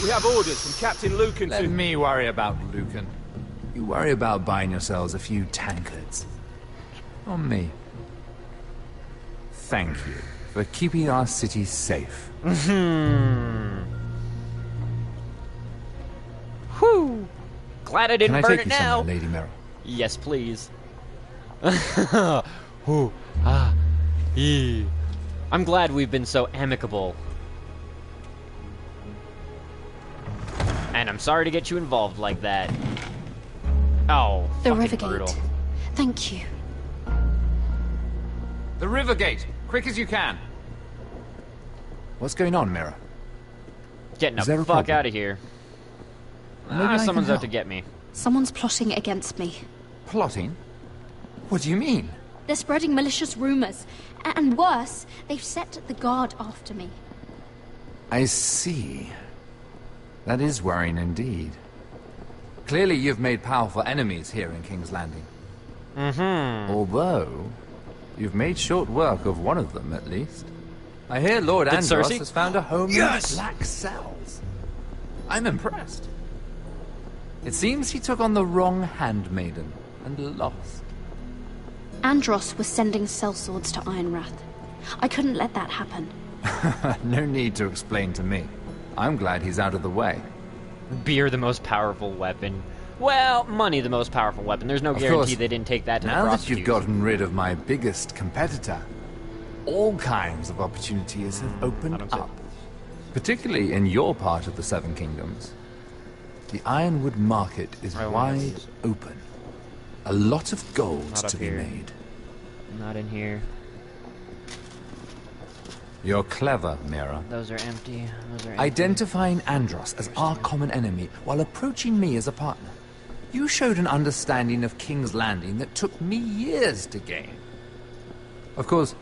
We have orders from Captain Lucan Let me worry about Lucan. You worry about buying yourselves a few tankards. On me. Thank you for keeping our city safe. Whew! Glad I didn't Can I burn take it you now. somewhere, Lady Mira? Yes, please. Ooh, ah, ee. I'm glad we've been so amicable. And I'm sorry to get you involved like that. Oh, The fucking Rivergate. brutal. Thank you. The Rivergate! Quick as you can! What's going on, Mira? Getting Is the there a fuck problem? out of here. Maybe I can Someone's out help. to get me. Someone's plotting against me. Plotting? What do you mean? They're spreading malicious rumors. And worse, they've set the guard after me. I see. That is worrying indeed. Clearly you've made powerful enemies here in King's Landing. Although, you've made short work of one of them, at least. I hear Lord Did Andros Cersei? has found a home Yes! in Black Cells. I'm impressed. It seems he took on the wrong handmaiden and lost. Andros was sending sellswords to Ironrath. I couldn't let that happen. No need to explain to me. I'm glad he's out of the way. Beer the most powerful weapon. Well, money the most powerful weapon. There's no Of guarantee course, they didn't take that to the now that prostitutes. you've gotten rid of my biggest competitor, all kinds of opportunities have opened up. Particularly in your part of the Seven Kingdoms. The Ironwood market is wide open. A lot of gold Not up to be here. made. Not in here. You're clever, Mira. Those are empty. Those are empty. Identifying Andros as our common enemy while approaching me as a partner. You showed an understanding of King's Landing that took me years to gain. Of course,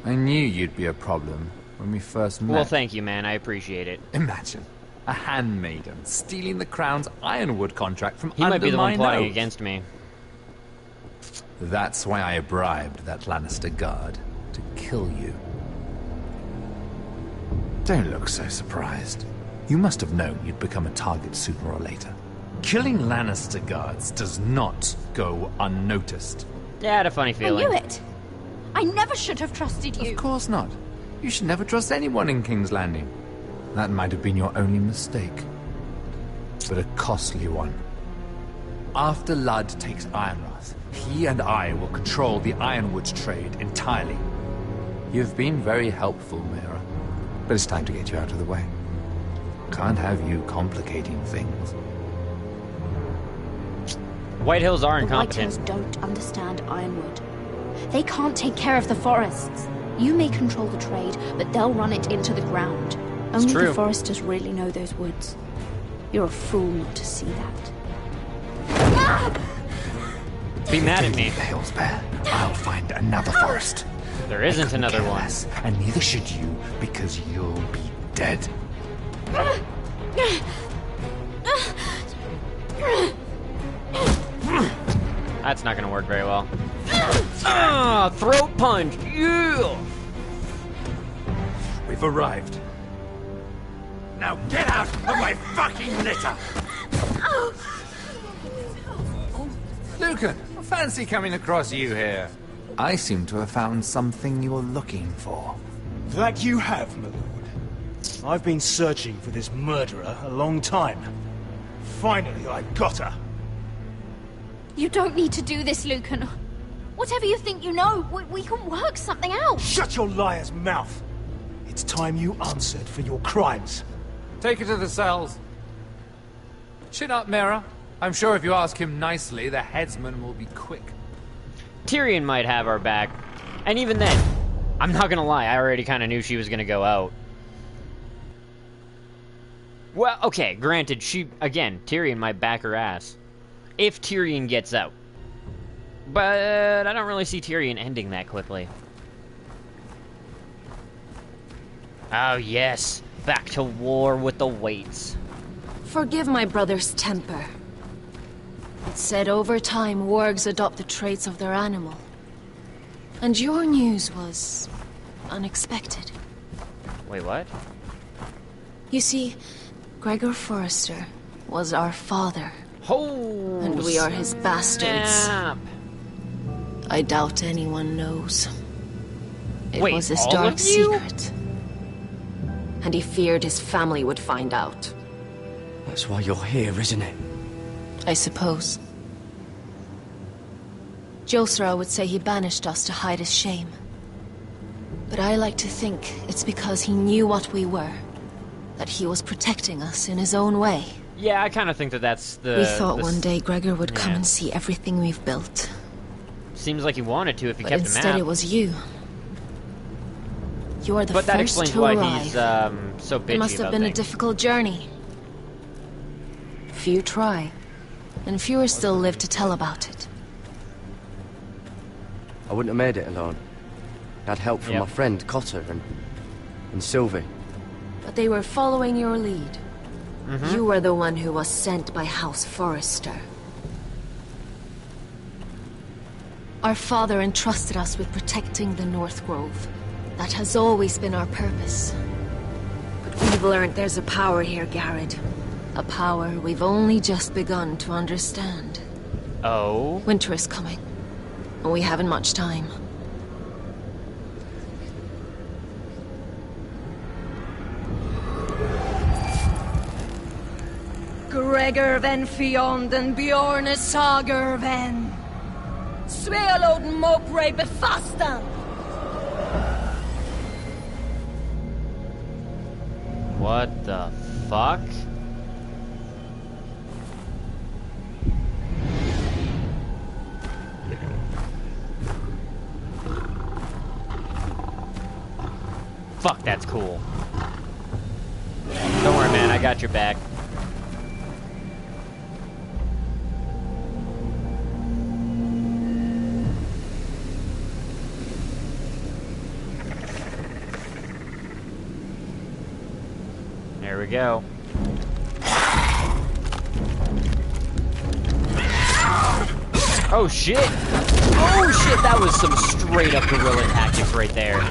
I knew you'd be a problem when we first met. Well, thank you, man. I appreciate it. Imagine a handmaiden stealing the crown's ironwood contract from He under might be the my one plotting nose. against me. That's why I bribed that Lannister guard to kill you. Don't look so surprised. You must have known you'd become a target sooner or later. Killing Lannister guards does not go unnoticed. Yeah, I had a funny feeling. I knew it. I never should have trusted you. Of course not. You should never trust anyone in King's Landing. That might have been your only mistake. But a costly one. After Ludd takes Ironrath, he and I will control the ironwood trade entirely. You've been very helpful, Mira. But it's time to get you out of the way. Can't have you complicating things. White Hills are The incompetent. White Hills don't understand Ironwood. They can't take care of the forests. You may control the trade, but they'll run it into the ground. Only true. the foresters really know those woods. You're a fool not to see that. Be mad at me. The hills bare. I'll find another forest. There isn't another one. Less, and neither should you, because you'll be dead. That's not gonna work very well. Ah, throat punch! Yeah! We've arrived. Now get out of my fucking litter! Lucan, fancy coming across you here. I seem to have found something you're looking for. That you have, my lord. I've been searching for this murderer a long time. Finally, I got her. You don't need to do this, Lucan. Whatever you think you know, we can work something out. Shut your liar's mouth. It's time you answered for your crimes. Take her to the cells. Chin up, Mira. I'm sure if you ask him nicely, the headsman will be quick. Tyrion might have our back. And even then, I'm not gonna lie, I already kinda knew she was gonna go out. Well, okay, granted, Tyrion might back her ass. If Tyrion gets out. But I don't really see Tyrion ending that quickly. Oh, yes. Back to war with the Waits. Forgive my brother's temper. It's said over time, wargs adopt the traits of their animal. And your news was unexpected. Wait, what? You see, Gregor Forrester was our father. Oh, and we are his bastards. Snap. I doubt anyone knows. It Wait, was his all dark of you? secret. And he feared his family would find out. That's why you're here, isn't it? I suppose. Josra would say he banished us to hide his shame. But I like to think it's because he knew what we were. That he was protecting us in his own way. Yeah, I kind of think that that's the... We thought one day Gregor would come and see everything we've built. Seems like he wanted to if he But kept a map. instead it was you. You are the But that first explains to why arrive. he's so bitchy It must have about been a things. difficult journey. Few try, and fewer still live to tell about it. I wouldn't have made it alone. I had help from my friend Cotter and Sylvie. But they were following your lead. Mm-hmm. You were the one who was sent by House Forrester. Our father entrusted us with protecting the North Grove. That has always been our purpose. But we've learned there's a power here, Garrett. A power we've only just begun to understand. Oh? Winter is coming, and we haven't much time. Gregor ven Fionden Bjorne Sager ven. Svealoden Mopre befastan. What the fuck? Fuck, that's cool. Don't worry, man, I got your back. There we go. Oh shit! Oh shit, that was some straight up guerrilla tactics right there.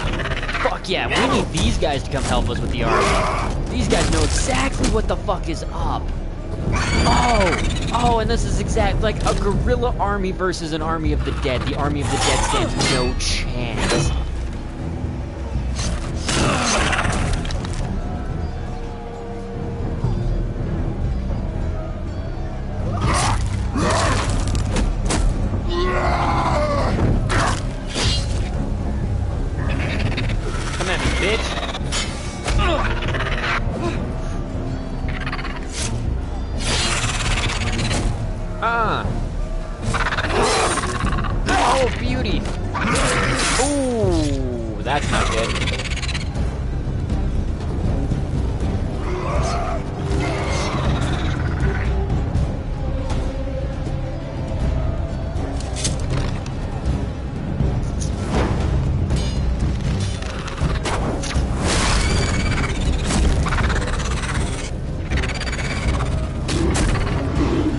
Fuck yeah, we need these guys to come help us with the army. These guys know exactly what the fuck is up. Oh, and this is like a guerrilla army versus an army of the dead. The army of the dead stands no chance. Oh, beauty. Ooh, that's not good.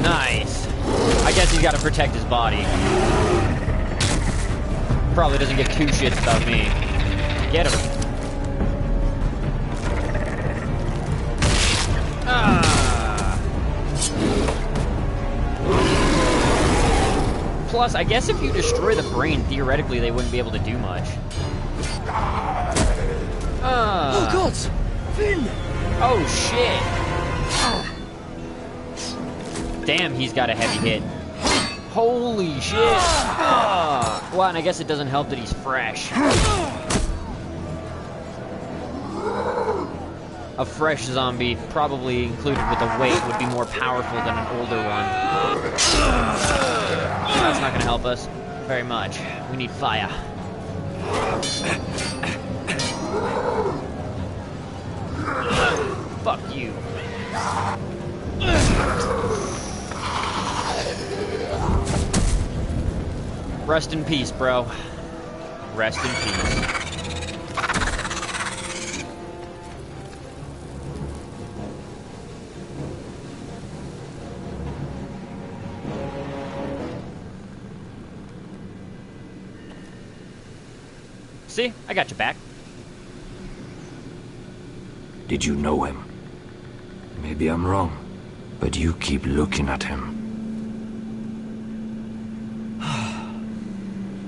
Nice. I guess he's got to protect his body. Probably doesn't give two shits about me. Get him. Plus, I guess if you destroy the brain, theoretically they wouldn't be able to do much. Oh God! Finn! Oh shit! Damn, he's got a heavy hit. Holy shit! Well, and I guess it doesn't help that he's fresh. A fresh zombie, probably included with a weight, would be more powerful than an older one. That's not gonna help us very much. We need fire. Fuck you. Rest in peace, bro. Rest in peace. See? I got you back. Did you know him? Maybe I'm wrong, but you keep looking at him.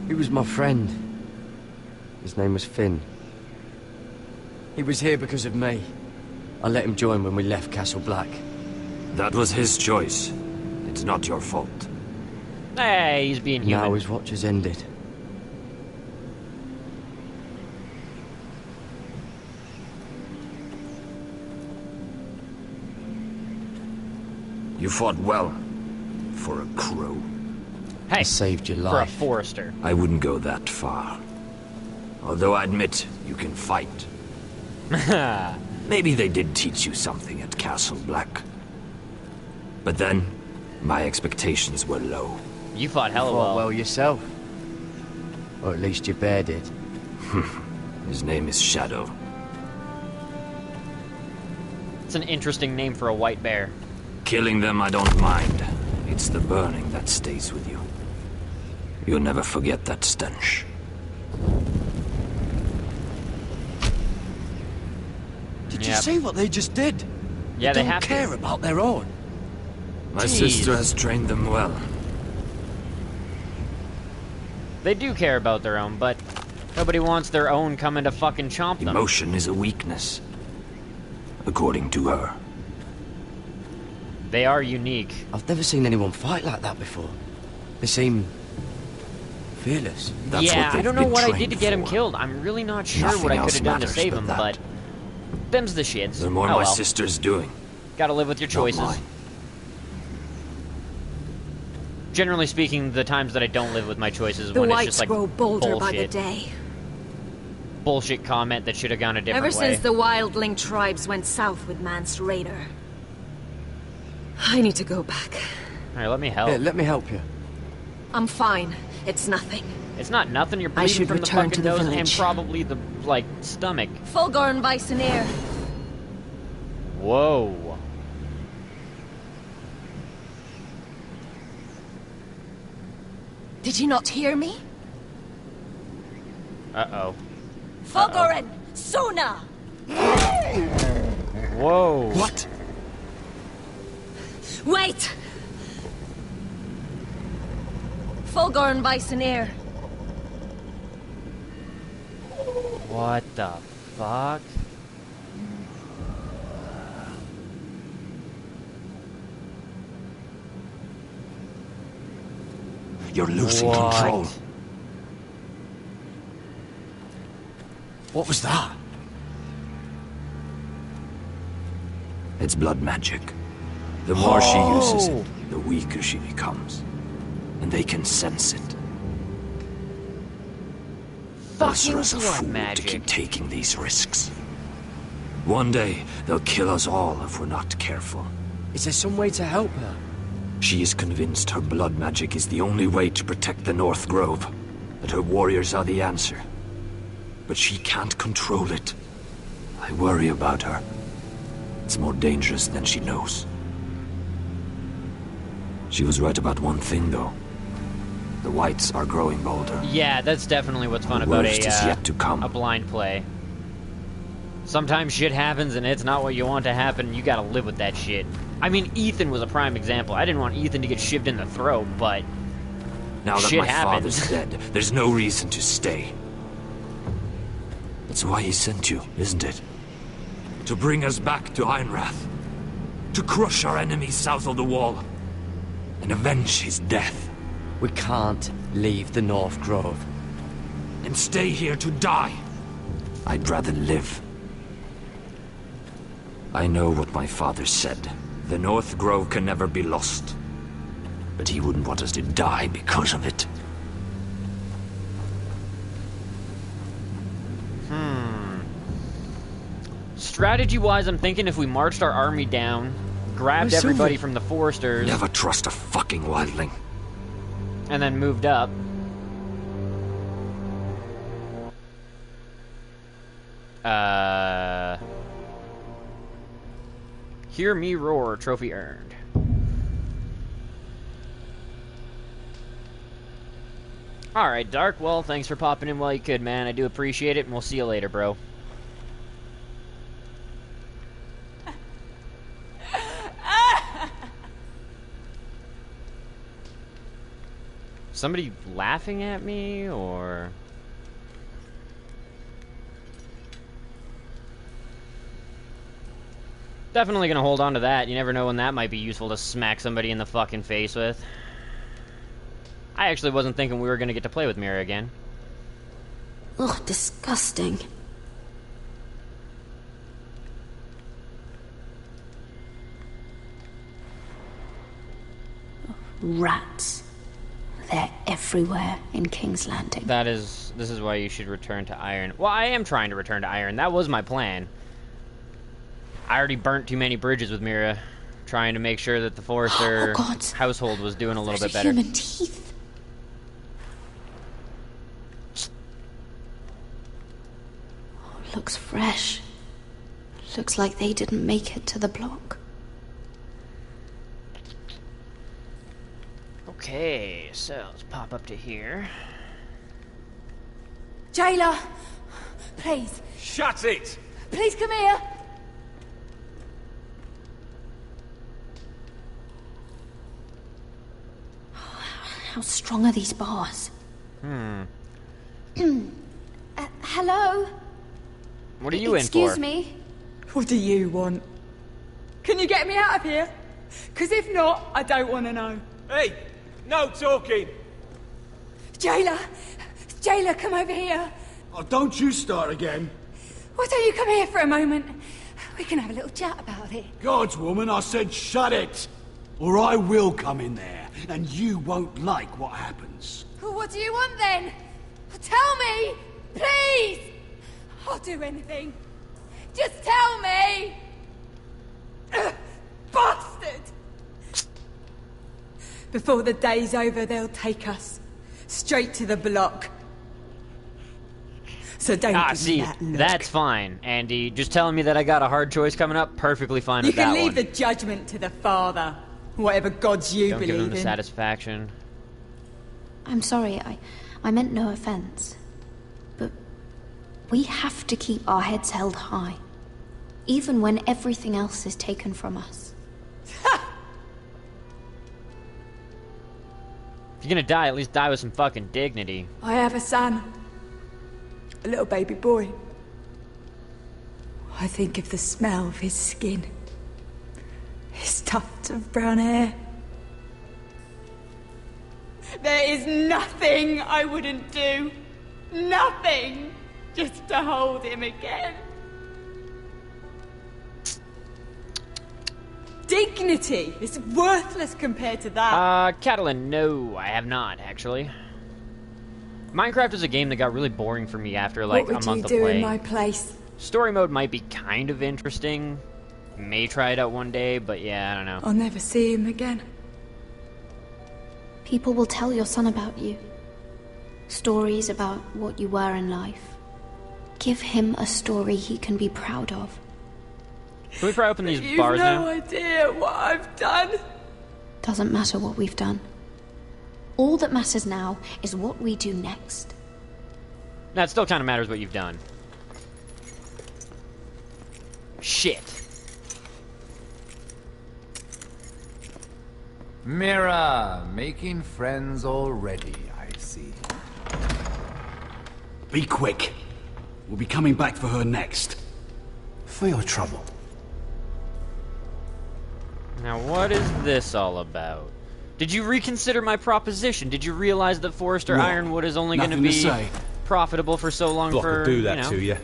He was my friend. His name was Finn. He was here because of me. I let him join when we left Castle Black. That was his choice. It's not your fault. Hey, he's being human. Now his watch has ended. You fought well. For a crow. Hey, I saved your life. For a Forrester. I wouldn't go that far. Although I admit, you can fight. Maybe they did teach you something at Castle Black. But then, my expectations were low. You fought hella well yourself. Or at least your bear did. His name is Shadow. It's an interesting name for a white bear. Killing them I don't mind. It's the burning that stays with you. You'll never forget that stench. Did you see what they just did? Yeah, they don't have care to. about their own. My Jeez. sister has trained them well. They do care about their own, but nobody wants their own coming to fucking chomp them. Emotion is a weakness. According to her. They are unique. I've never seen anyone fight like that before. They seem fearless. That's yeah, what I don't know what I did trained to get him for. killed. I'm really not sure Nothing what I could else have done to matters save but him, that. but them's the shits. The more Oh my well. sister's doing. Gotta live with your Not choices. mine. Generally speaking, the times that I don't live with my choices is The when it's whites just like grow bolder by the bullshit. day. Bullshit comment that should have gone a different Ever way. since the wildling tribes went south with Mance Raider. I need to go back. Alright, let me help. Here, let me help you. I'm fine. It's nothing. It's not nothing. You're I bleeding should from the return fucking to the nose and village. probably the, like, stomach. Fulgor and Weissenir. Whoa. Did you not hear me? Uh-oh. Fulgorin! Suna! Whoa. What? Wait! Fulgor and Weissenir. What the fuck? You're losing What? control. What was that? It's blood magic. The more she uses it, the weaker she becomes. And they can sense it. Thus Fucking are us a blood fool magic. to keep taking these risks. One day, they'll kill us all if we're not careful. Is there some way to help her? She is convinced her blood magic is the only way to protect the North Grove, that her warriors are the answer. But she can't control it. I worry about her. It's more dangerous than she knows. She was right about one thing, though. The whites are growing bolder. Yeah, that's definitely what's fun The about worst is yet to come. a blind play. Sometimes shit happens and it's not what you want to happen. You gotta live with that shit. I mean, Ethan was a prime example. I didn't want Ethan to get shivved in the throat, but Now that shit my happens. father's dead, there's no reason to stay. That's why he sent you, isn't it? To bring us back to Ironrath. To crush our enemies south of the wall. And avenge his death. We can't leave the North Grove. And stay here to die. I'd rather live. I know what my father said. The North Grove can never be lost. But he wouldn't want us to die because of it. strategy-wise, I'm thinking if we marched our army down, grabbed Where's everybody Silver? from the Foresters, Never trust a fucking wildling. and then moved up. Hear me roar, trophy earned. Alright, Dark. Well, thanks for popping in while you could, man. I do appreciate it, and we'll see you later, bro. Somebody laughing at me, or... Definitely gonna hold on to that. You never know when that might be useful to smack somebody in the fucking face with. I actually wasn't thinking we were gonna get to play with Mira again. Ugh, disgusting. Rats. They're everywhere in King's Landing. This is why you should return to Iron. Well, I am trying to return to Iron. That was my plan. I already burnt too many bridges with Mira, trying to make sure that the Forrester household was doing a little bit better. Human teeth. Looks fresh. Looks like they didn't make it to the block. Okay, so let's pop up to here. Jailer! Please. Shut it! Please come here! How strong are these bars? Hello? What are you in for? Excuse me? What do you want? Can you get me out of here? Because if not, I don't want to know. Hey! No talking! Jailer! Jailer, come over here! Oh, don't you start again. Why don't you come here for a moment? We can have a little chat about it. Gods, woman, I said shut it! Or I will come in there, and you won't like what happens. Well, what do you want then? Tell me! Please! I'll do anything. Just tell me! Bastard! Before the day's over, they'll take us straight to the block. So don't give me that look. That's fine, Andy. Just telling me that I got a hard choice coming up, perfectly fine with that one. You can leave the judgment to the Father, whatever gods you Don't believe give him the in. satisfaction. I'm sorry, I meant no offense. But we have to keep our heads held high, even when everything else is taken from us. If you're gonna die, at least die with some fucking dignity. I have a son. A little baby boy. I think of the smell of his skin. His tufts of brown hair. There is nothing I wouldn't do. Nothing. Just to hold him again. Dignity is worthless compared to that. Catalan, no, I have not, actually. Minecraft is a game that got really boring for me after, like, a month of playing. What would you do in my place? Story mode might be kind of interesting. May try it out one day, but yeah, I don't know. I'll never see him again. People will tell your son about you. Stories about what you were in life. Give him a story he can be proud of. Can we pry open these You've bars now? no idea what I've done. Doesn't matter what we've done. All that matters now is what we do next. No, it still kind of matters what you've done. Shit. Mira, making friends already, I see. Be quick. We'll be coming back for her next. For your trouble. Now, what is this all about? Did you reconsider my proposition? Did you realize that Forrester What? Ironwood is only going to Nothing be to say. profitable for so long Block for, will do that you know? to you.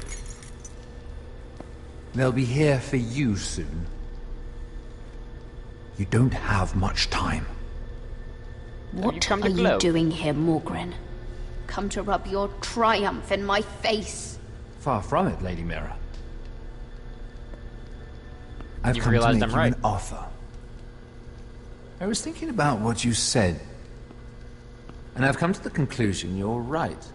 They'll be here for you soon. You don't have much time. What are you doing here, Morgren? Come to rub your triumph in my face. Far from it, Lady Mira. I've You've come to realized make I'm you right. an offer. I was thinking about what you said, and I've come to the conclusion you're right.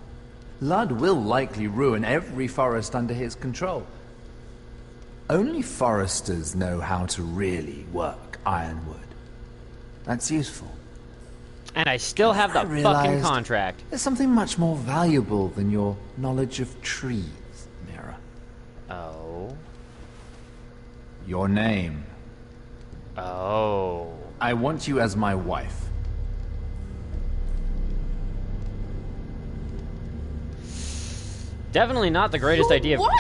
Ludd will likely ruin every forest under his control. Only foresters know how to really work Ironwood. That's useful. And I still have the fucking realized contract. There's something much more valuable than your knowledge of trees, Mira. Oh. Your name. Oh. I want you as my wife. Definitely not the greatest idea. Wife?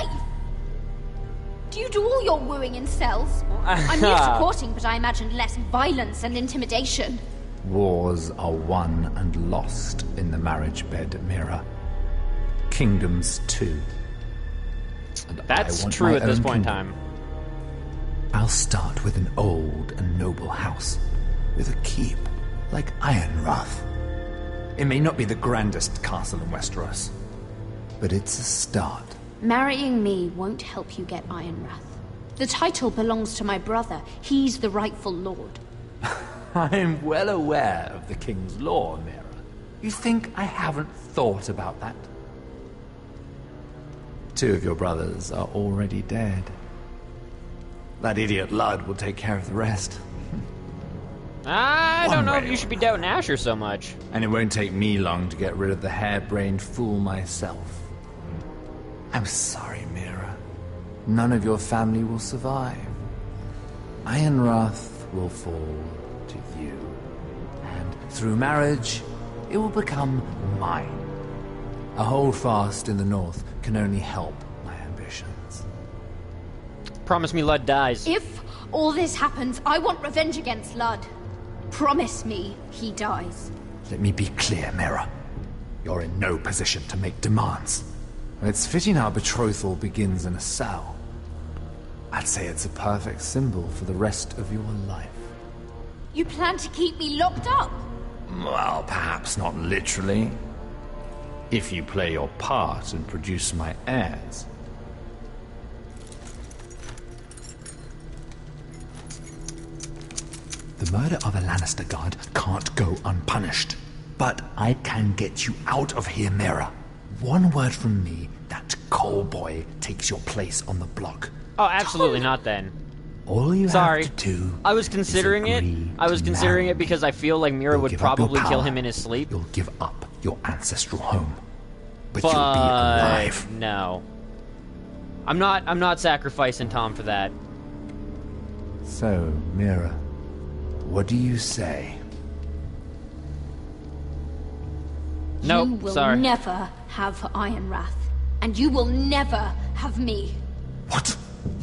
Do you do all your wooing in cells? I'm used to courting, but I imagined less violence and intimidation. Wars are won and lost in the marriage bed, Mira. Kingdoms too. And That's I want true my at this own point in kingdom. time. I'll start with an old and noble house, with a keep, like Ironrath. It may not be the grandest castle in Westeros, but it's a start. Marrying me won't help you get Ironrath. The title belongs to my brother. He's the rightful lord. I'm well aware of the king's law, Mira. You think I haven't thought about that? 2 of your brothers are already dead. That idiot Ludd will take care of the rest. I don't know if you should be doubting Asher so much. And it won't take me long to get rid of the harebrained fool myself. I'm sorry, Mira. None of your family will survive. Ironrath will fall to you. And through marriage, it will become mine. A holdfast in the north can only help my ambitions. Promise me Ludd dies. If all this happens, I want revenge against Ludd. Promise me he dies. Let me be clear, Mira. You're in no position to make demands. It's fitting our betrothal begins in a cell. I'd say it's a perfect symbol for the rest of your life. You plan to keep me locked up? Well, perhaps not literally. If you play your part and produce my heirs. The murder of a Lannister guard can't go unpunished. But I can get you out of here, Mira. One word from me, that coal boy takes your place on the block. Oh, absolutely not then. All you Sorry. have to do I was considering it. I was considering it because I feel like Mira would give up your probably kill power. him in his sleep. You'll give up your ancestral home. But you'll be alive. No. I'm not sacrificing Tom for that. So, Mira, what do you say? Nope, you will sorry. never have Ironrath. And you will never have me. What?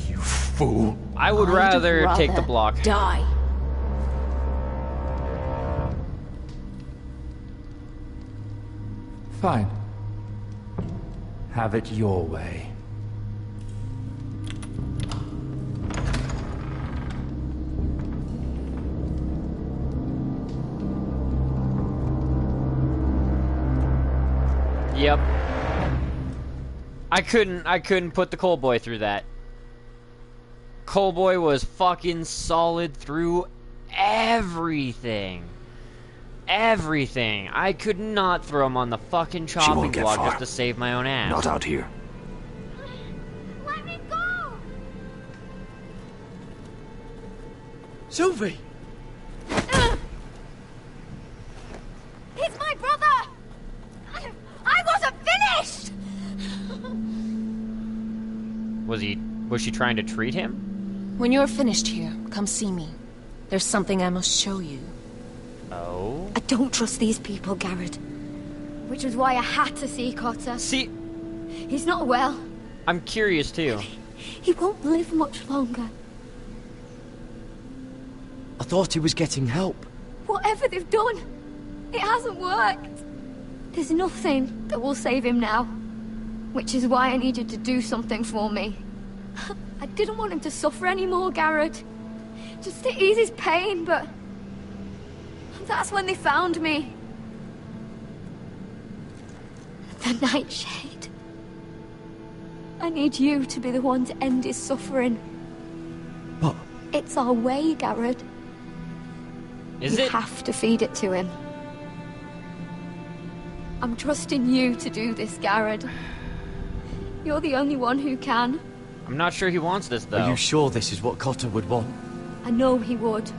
You fool. I would rather take the block. Die. Fine. Have it your way. Yep. I couldn't put the coal boy through that. Coal boy was fucking solid through everything. Everything. I could not throw him on the fucking chopping won't get block far. just to save my own ass. Not out here. Let me go! Sylvie! He's my brother! I wasn't finished! Was she trying to treat him? When you're finished here, come see me. There's something I must show you. Oh? I don't trust these people, Garrett. Which was why I had to see Cotter. See, he's not well. I'm curious too. He won't live much longer. I thought he was getting help. Whatever they've done, it hasn't worked. There's nothing that will save him now. Which is why I needed to do something for me. I didn't want him to suffer anymore, Garrett. Just to ease his pain, but... that's when they found me. The Nightshade. I need you to be the one to end his suffering. But... it's our way, Garrett. Is you it? have to feed it to him. I'm trusting you to do this, Garrett. You're the only one who can. I'm not sure he wants this though. Are you sure this is what Cotter would want? I know he would.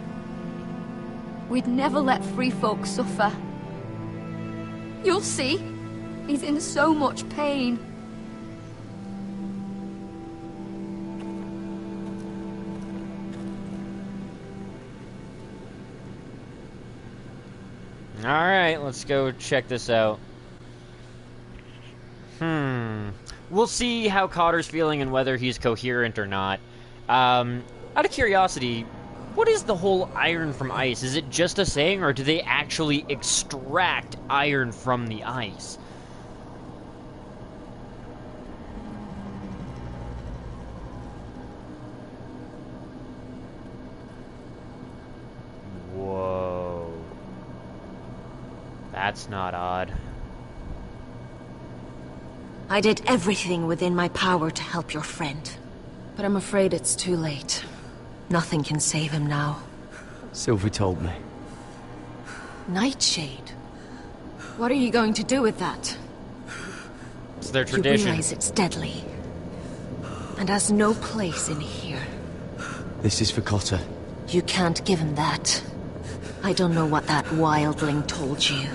we'd never let free folk suffer. You'll see. He's in so much pain. Alright, let's go check this out. We'll see how Cotter's feeling and whether he's coherent or not. Out of curiosity, what is the whole iron from ice? Is it just a saying, or do they actually extract iron from the ice? Whoa. That's not odd. I did everything within my power to help your friend. But I'm afraid it's too late. Nothing can save him now. Sylvie told me. Nightshade? What are you going to do with that? It's their tradition. You realize it's deadly. And has no place in here. This is for Cotter. You can't give him that. I don't know what that wildling told you.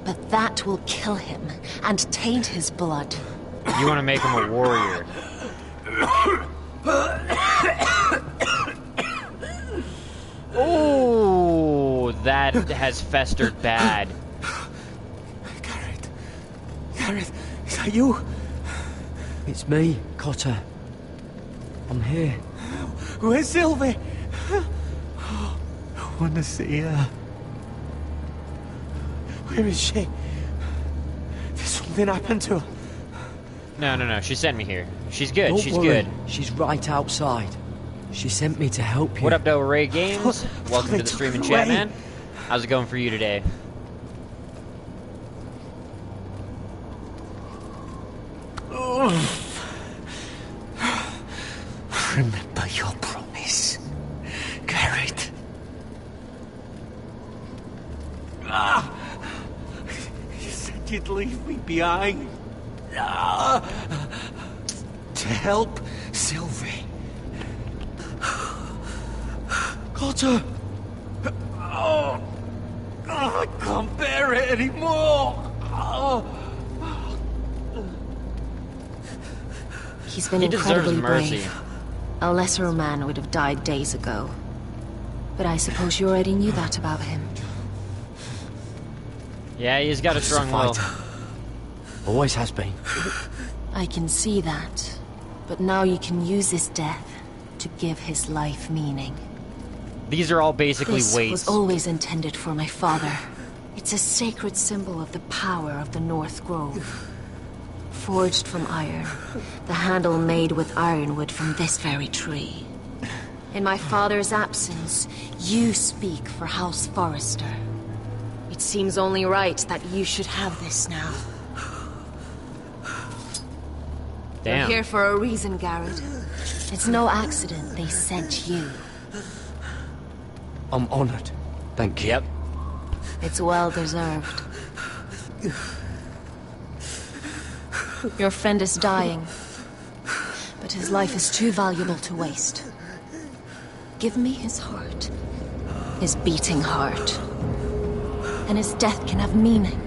But that will kill him and taint his blood. You want to make him a warrior. Oh, that has festered bad. Gareth, is that you? It's me, Cotter. I'm here. Where's Sylvie? Oh, I want to see her. Where is she? Did something happen to her? No. She sent me here. She's good. Don't She's worry. good. She's right outside. She sent me to help you. What up, Del Rey Games? Welcome to the stream and chat, man. How's it going for you today? Remember your promise, Garrett. You said you'd leave me behind. To help Sylvie. Cotter! Oh, I can't bear it anymore! He's been He deserves incredibly mercy. brave. A lesser man would have died days ago. But I suppose you already knew that about him. Yeah, he's got a strong will. Always has been. I can see that. But now you can use his death to give his life meaning. These are all basically This weights. was always intended for my father. It's a sacred symbol of the power of the North Grove. Forged from iron, the handle made with ironwood from this very tree. In my father's absence, you speak for House Forrester. It seems only right that you should have this now. Damn. You're here for a reason, Garrett. It's no accident they sent you. I'm honored. Thank you. Yep. It's well deserved. Your friend is dying, but his life is too valuable to waste. Give me his heart, his beating heart, and his death can have meaning.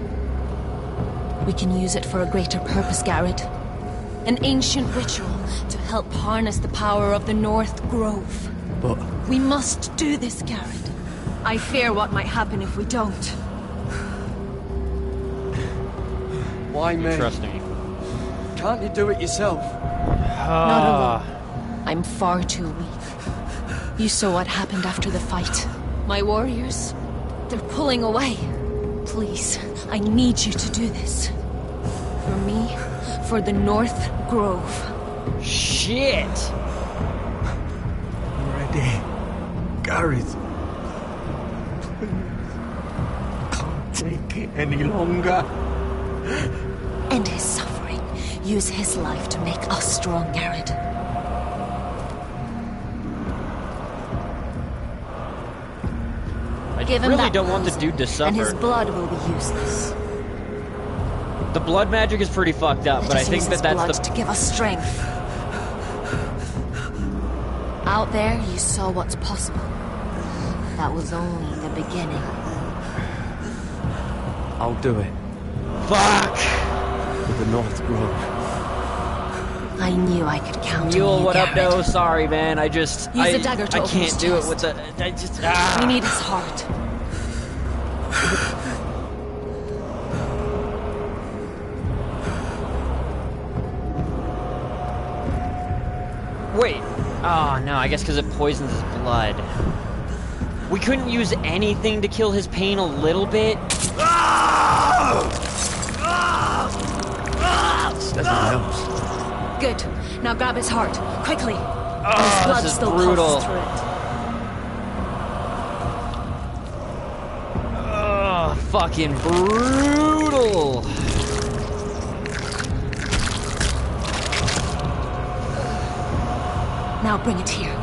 We can use it for a greater purpose, Garrett. An ancient ritual to help harness the power of the North Grove. But We must do this, Garrett. I fear what might happen if we don't. why me? Trust me. Can't you do it yourself? Not alone. I'm far too weak. You saw what happened after the fight. My warriors, they're pulling away. Please, I need you to do this. For me, for the North Grove. Shit! I'm ready. Garrett. I can't take it any longer. End his suffering. Use his life to make us strong, Garrett. I Give him really that don't want the poison, dude to suffer. And his blood will be useless. The blood magic is pretty fucked up, but I Let us think use that his that's blood the... to give us strength. Out there, you saw what's possible. that was only the beginning. I'll do it. Fuck! With the North Grove. I knew I could count on Mule, you, what up, Garrett. no? Sorry, man. I just... Use the dagger to I open can't his do it chest. with the... I just... We need his heart. Wait. Oh, no, I guess because it poisons his blood. We couldn't use anything to kill his pain a little bit? Doesn't help. Good. Now grab his heart. Quickly. Oh, his blood this is still brutal. pulses through it. Oh, fucking brutal. Now bring it here.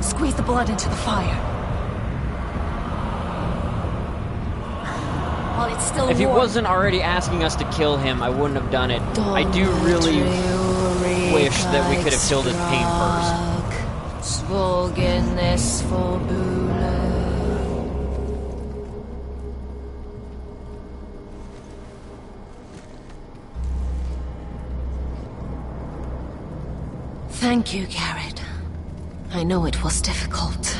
Squeeze the blood into the fire. While it's still If he warm. wasn't already asking us to kill him, I wouldn't have done it. I do really wish that we could have killed his pain first. Svogenes forbule. Thank you, Garrett. I know it was difficult,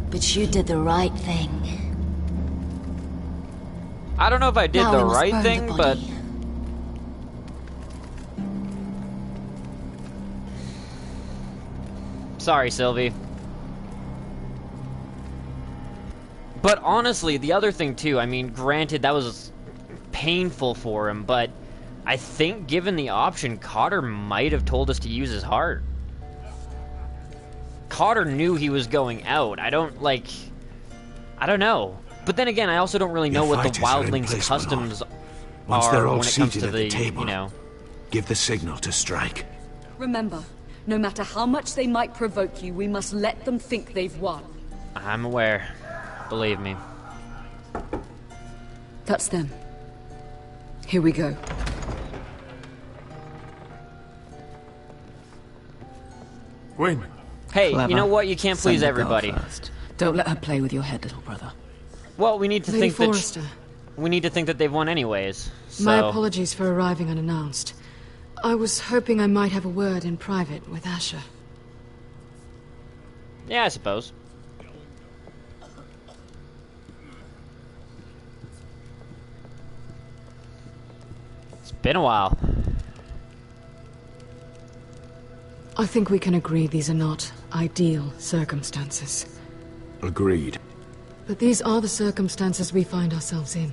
but you did the right thing. I don't know if I did Now the we must right burn thing, the but... body. Sorry, Sylvie. But honestly, the other thing too, I mean, granted that was painful for him, but I think given the option, Cotter might have told us to use his heart. Cotter knew he was going out. I don't know. But then again, I also don't really know what the wildlings' customs Once are they're all when it comes seated to at the, the table, you know. give the signal to strike. Remember, no matter how much they might provoke you, we must let them think they've won. I'm aware. Believe me. That's them. Here we go. Gwyn. Hey, Clever. you know what? You can't Send please the girl everybody. first. Don't let her play with your head, little brother. Well, we need to Lady think Forrester. we need to think that they've won anyways. So. My apologies for arriving unannounced. I was hoping I might have a word in private with Asher. Yeah, I suppose. It's been a while. I think we can agree these are not ideal circumstances. Agreed. But these are the circumstances we find ourselves in.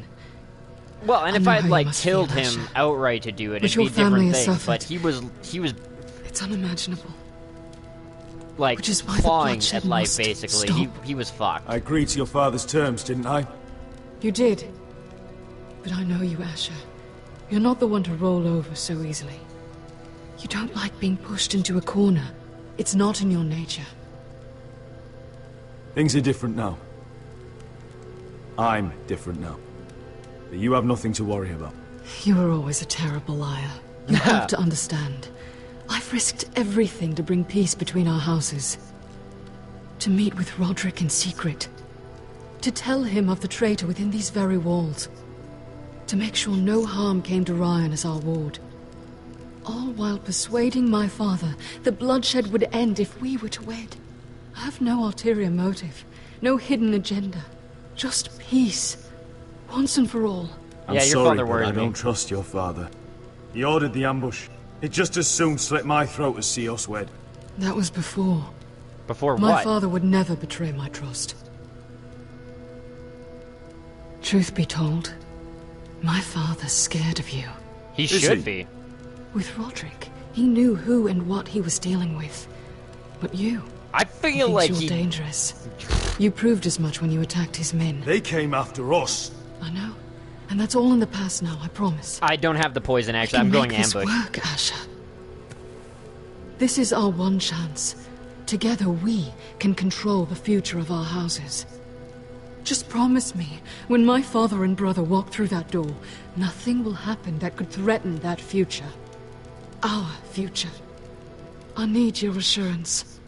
Well, and I if know I how had you like must killed feel, him Asher. outright to do it, But it'd be a your family different has thing. suffered. But he was It's unimaginable. like Which is why the clawing bloodshed at life must basically. stop. He was fucked. I agreed to your father's terms, didn't I? You did. But I know you, Asher. You're not the one to roll over so easily. You don't like being pushed into a corner. It's not in your nature. Things are different now. I'm different now. But you have nothing to worry about. You were always a terrible liar. You have to understand. I've risked everything to bring peace between our houses. To meet with Roderick in secret. To tell him of the traitor within these very walls. To make sure no harm came to Ryan as our ward. All while persuading my father that bloodshed would end if we were to wed. I have no ulterior motive. No hidden agenda. Just peace. Once and for all. I'm Yeah, your sorry, father but worries I me. don't trust your father. He ordered the ambush. He'd just as soon slit my throat as see us wed. That was before. Before My what? father would never betray my trust. Truth be told, my father's scared of you. He should be. With Roderick, he knew who and what he was dealing with. But you... I feel like you're he... dangerous. You proved as much when you attacked his men. They came after us. I know. And that's all in the past now, I promise. I don't have the poison, actually. We I'm can going make this ambush. work, Asher. This is our one chance. Together we can control the future of our houses. Just promise me, when my father and brother walk through that door, nothing will happen that could threaten that future. Our future. I need your assurance.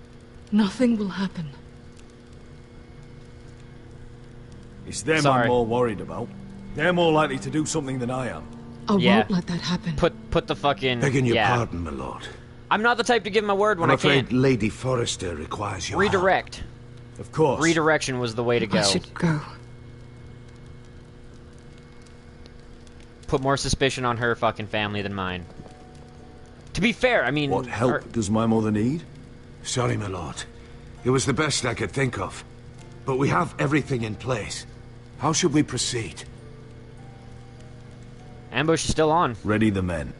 Nothing will happen. It's them Sorry. I'm more worried about. They're more likely to do something than I am. I won't let that happen. Put the fucking... Begging your yeah. pardon, my lord. I'm not the type to give my word when I'm I can't. afraid Lady Forrester requires your help. Redirect. Of course. Redirection was the way to go. I should go. Put more suspicion on her fucking family than mine. To be fair, I mean... What help does my mother need? Sorry, my lord. It was the best I could think of. But we have everything in place. How should we proceed? Ambush is still on. Ready the men.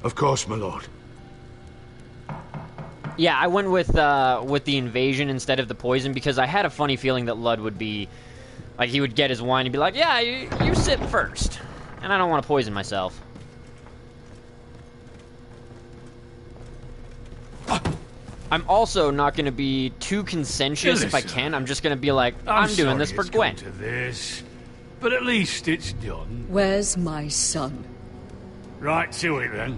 Of course, my lord. Yeah, I went with the invasion instead of the poison because I had a funny feeling that Ludd would be... Like, he would get his wine and be like, yeah, you sit first. And I don't want to poison myself. I'm also not going to be too conscientious if I can. I'm just going to be like, I'm doing this for Gwen. To this, but at least it's done. Where's my son? Right to it, then.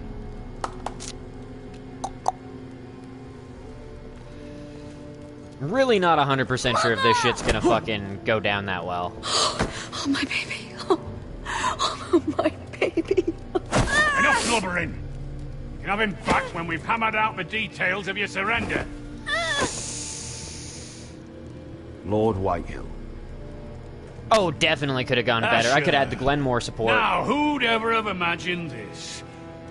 Really not 100% sure if this shit's going to fucking go down that well. Oh, my baby. Oh, my baby. Enough blubbering. You can have him back when we've hammered out the details of your surrender. Lord Whitehill. Oh, definitely could have gone better. I could add the Glenmore support. Now, who'd ever have imagined this?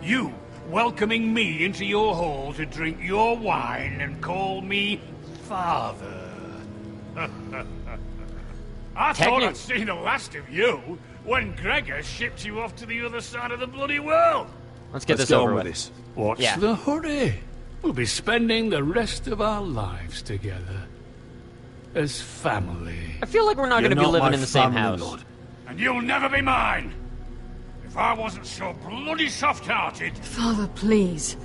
You welcoming me into your hall to drink your wine and call me father. I thought I'd seen the last of you when Gregor shipped you off to the other side of the bloody world. Let's get this over with. This. What's the hurry? We'll be spending the rest of our lives together. As family. I feel like we're not going to be living in the same house. Lord. And you'll never be mine. If I wasn't so bloody soft-hearted. Father, please.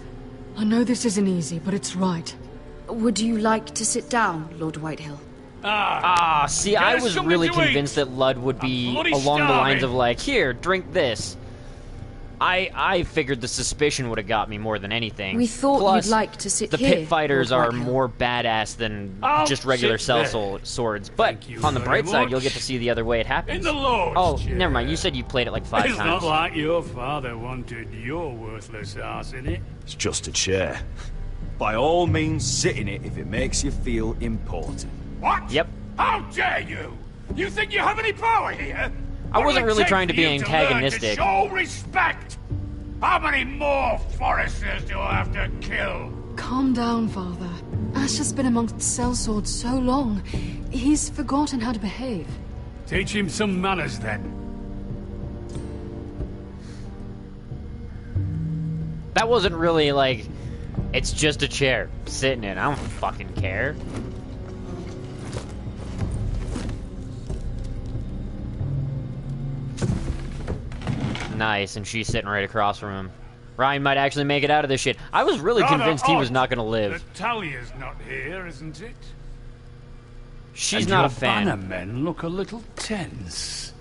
I know this isn't easy, but it's right. Would you like to sit down, Lord Whitehill? See, I was really convinced that Ludd would be along the lines of like, here, drink this. I figured the suspicion would have got me more than anything. We thought Plus, you'd like to sit the here, pit fighters Lord are Whitehill. more badass than just regular sit there. swords. But on the bright side, you'll get to see the other way it happens. In the Lord's Oh, chair. never mind. You said you played it like 5 It's times. not like your father wanted your worthless ass in it. It's just a chair. By all means, sit in it if it makes you feel important. What? Yep. How dare you? You think you have any power here? I wasn't really trying to be learn antagonistic. To show respect. How many more Foresters do I have to kill? Calm down, Father. Ash has been amongst sellswords so long. He's forgotten how to behave. Teach him some manners, then. That wasn't really like, it's just a chair. Sit in it. I don't fucking care. Nice, and she's sitting right across from him. Ryan might actually make it out of this shit. I was really convinced he was not going to live. That Talia's not here, isn't it? She's and not your a fan. Bannermen look a little tense.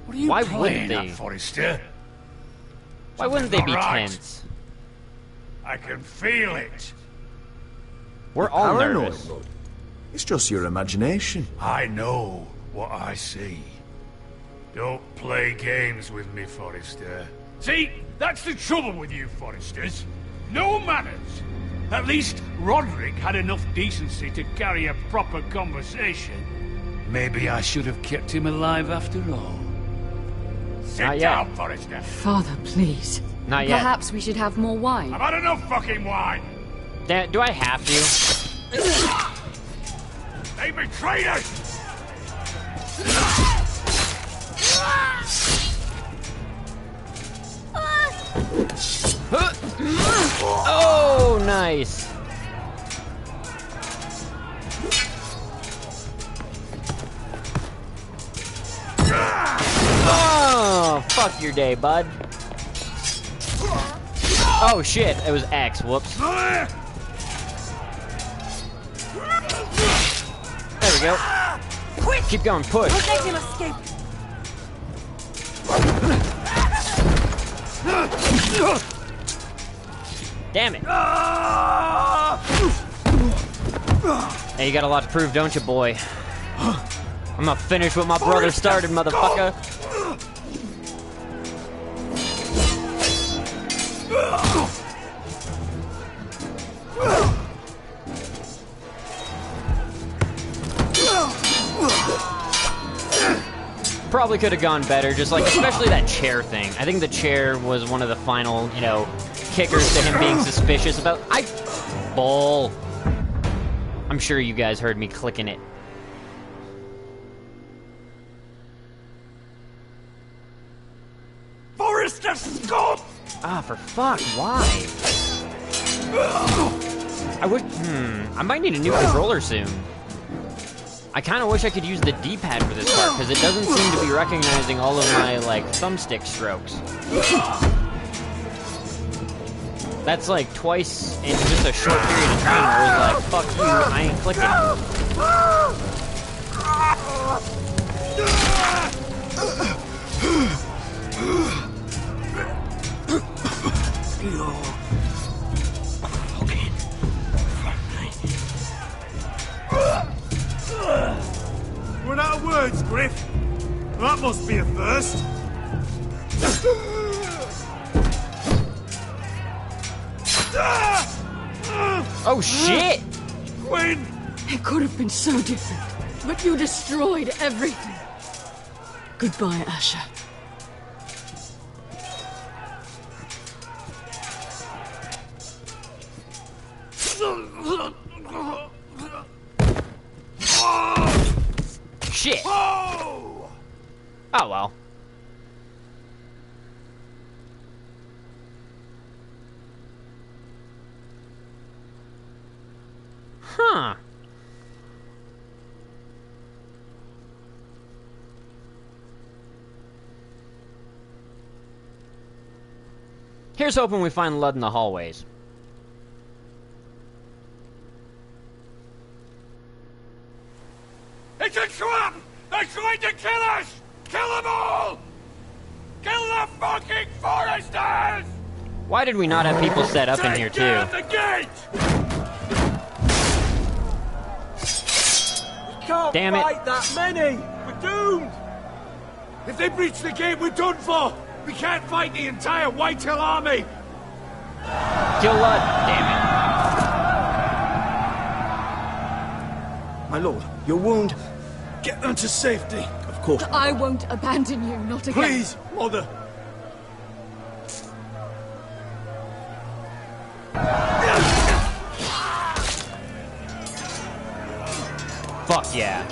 What are you Why playing wouldn't at, they? Forrester? Why wouldn't they be All right. tense? I can feel it. We're all Paranoid, nervous. Lord. It's just your imagination. I know what I see. Don't play games with me, Forrester. See, that's the trouble with you, Forresters. No manners. At least Roderick had enough decency to carry a proper conversation. Maybe I should have kept him alive after all. Sit Not yet. down, Forrester. Father, please. Not yet. Perhaps we should have more wine. I've had enough fucking wine. Do I have to? They betrayed us! Oh, nice. Oh, fuck your day, bud. Oh, shit. It was X. Whoops. There we go. Quick! Keep going. Push. Don't let him escape. Damn it. Hey, you got a lot to prove, don't you, boy? I'm not finished what my brother started, motherfucker. Probably could have gone better, just like, especially that chair thing. I think the chair was one of the final, you know, kickers to him being suspicious about... Bull. I'm sure you guys heard me clicking it. Forrester, scum! Ah, for fuck, why? I wish... I might need a new controller soon. I kind of wish I could use the D-pad for this part, because it doesn't seem to be recognizing all of my, like, thumbstick strokes. That's like twice in just a short period of time where it was like, fuck you, I ain't clicking. Run out of words, Griff. That must be a first. Oh shit! Quinn! It could have been so different, but you destroyed everything. Goodbye, Asher. Shit! Oh well. Huh. Here's hoping we find Ludd in the hallways. It's a trap! They're trying to kill us! Kill them all! Kill the fucking Foresters! Why did we not have people set up in here too? Take down the gate! Can't Damn it. fight that many! We're doomed! If they breach the gate, we're done for! We can't fight the entire Whitehill army! Kill Ludd, damn My lord, your wound... Get them to safety! Of course. I won't abandon you, not again. Please, Mother! Fuck yeah.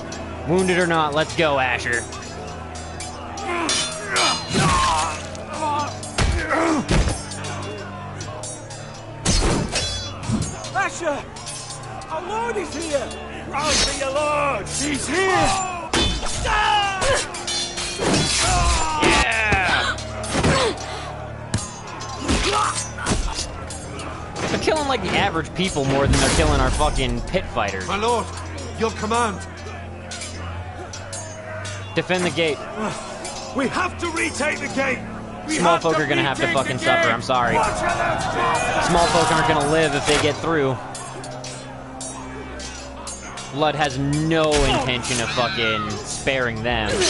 Wounded or not, let's go, Asher. Asher! Our Lord is here! Proud to your Lord! He's here! Yeah! They're killing like the average people more than they're killing our fucking pit fighters. My lord, your command. Defend the gate. We have to retake the gate! Small folk are gonna have to fucking suffer, I'm sorry. Small folk aren't gonna live if they get through. Ludd has no intention of fucking sparing them. This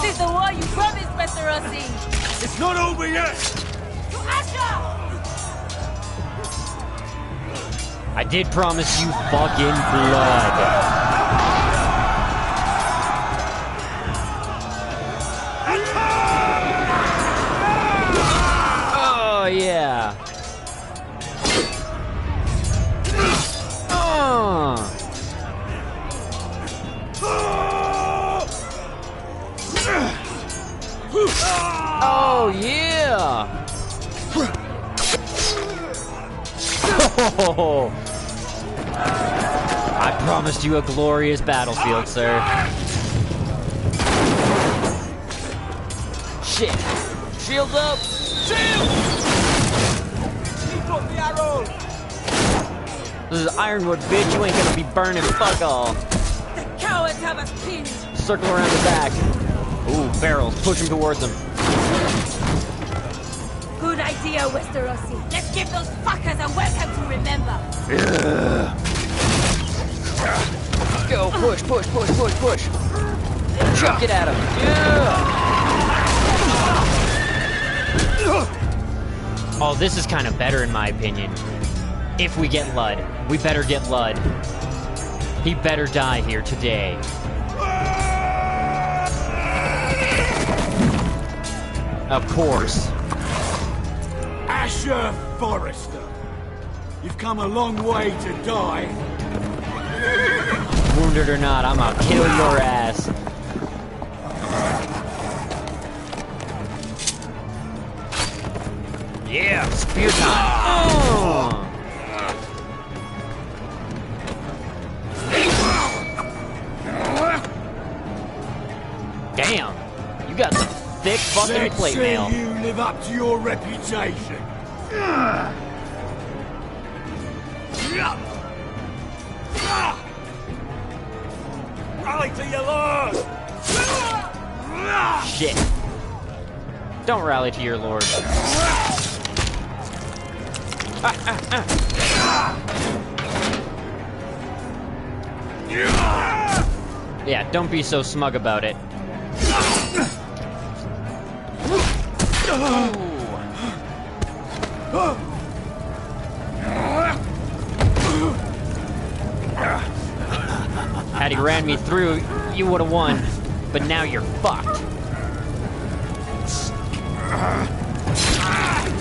is the war you promised, Mr. Rossi! It's not over yet! To Asher! I did promise you fucking blood. Oh, yeah. Oh, yeah. Oh. I promised you a glorious battlefield, sir. Shit. Shields up. Shield! Keep up the arrows! This is Ironwood, bitch. You ain't gonna be burning fuck all. The cowards have us pinned! Circle around the back. Ooh, barrels. Push him towards them. Good idea, Westerosi. Let's give those fuckers a welcome to remember. Go. Push, push, push, push, push. Chuck it at him. Yeah. Oh, this is kind of better in my opinion. If we get Lud. We better get Lud. He better die here today. Of course. Asher Forrester, you've come a long way to die. Wounded or not, I'm gonna kill your ass. Yeah, spear time. Oh. Damn, you got some thick fucking plate mail. You live up to your reputation. Rally to your lord! Shit. Don't rally to your lord. Yeah, don't be so smug about it. Had he ran me through, you would have won. But now you're fucked.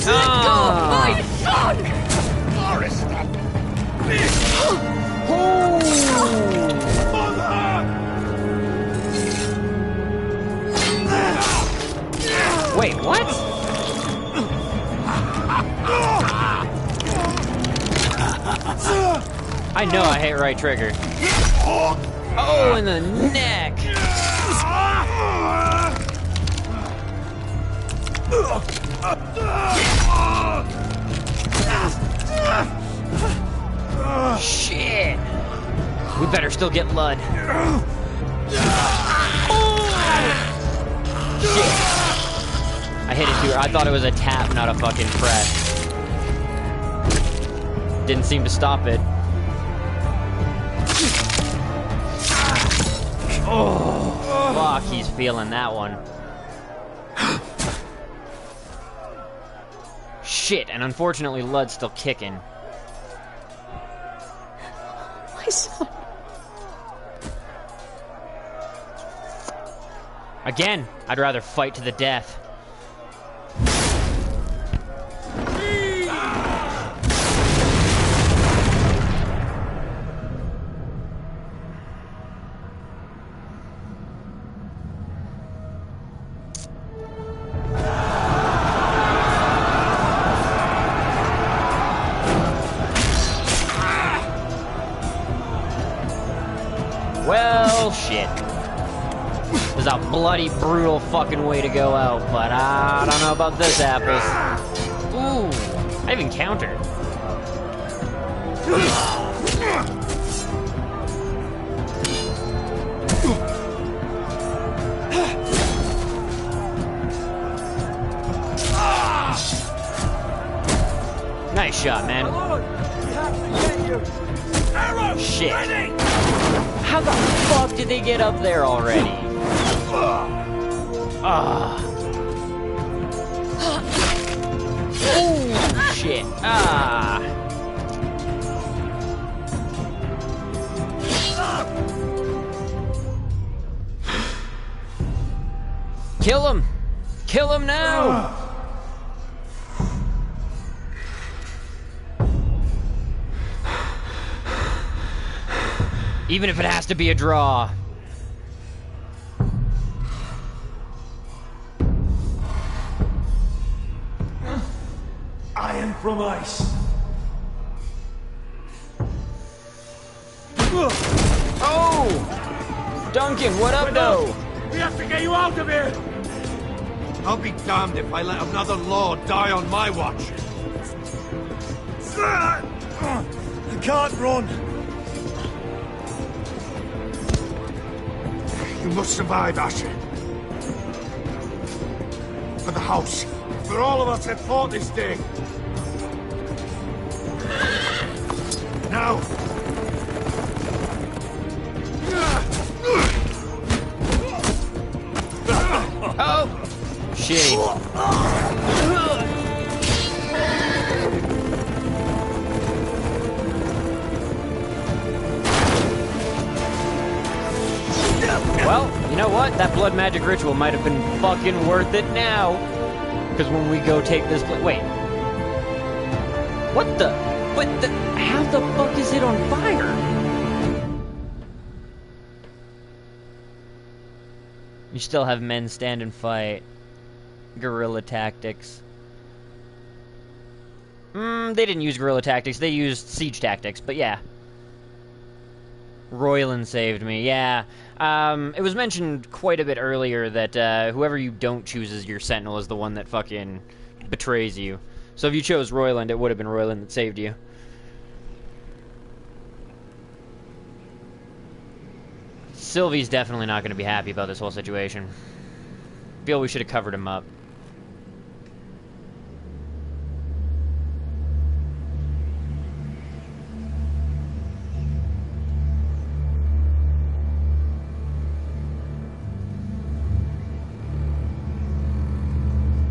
Let go of my son! Forrester! Wait, what? I know I hit right trigger. Oh, in the neck! Shit! We better still get Lud. Shit! I hit it too. I thought it was a tap, not a fucking press. Didn't seem to stop it. Oh, fuck, he's feeling that one. Shit, and unfortunately Lud's still kicking. My son. Again, I'd rather fight to the death. Well, shit. This is a bloody, brutal fucking way to go out, but I don't know about this, Apples. Ooh, I even countered. Nice shot, man. Shit. How the fuck did they get up there already? Oh, shit. Kill him! Kill him now! Even if it has to be a draw. Iron from ice. Oh! Duncan, what up, though? We have to get you out of here! I'll be damned if I let another lord die on my watch. You can't run. You must survive, Asher. For the house. For all of us that fought this day. Now! shitty. Well, you know what? That blood magic ritual might have been fucking worth it now. Because when we go take this wait. What the? But how the fuck is it on fire? You still have men stand and fight. Guerrilla tactics. They didn't use guerrilla tactics. They used siege tactics, but yeah. Royland saved me, yeah. It was mentioned quite a bit earlier that whoever you don't choose as your sentinel is the one that fucking betrays you. So if you chose Royland, it would have been Royland that saved you. Sylvie's definitely not going to be happy about this whole situation. Feel we should have covered him up.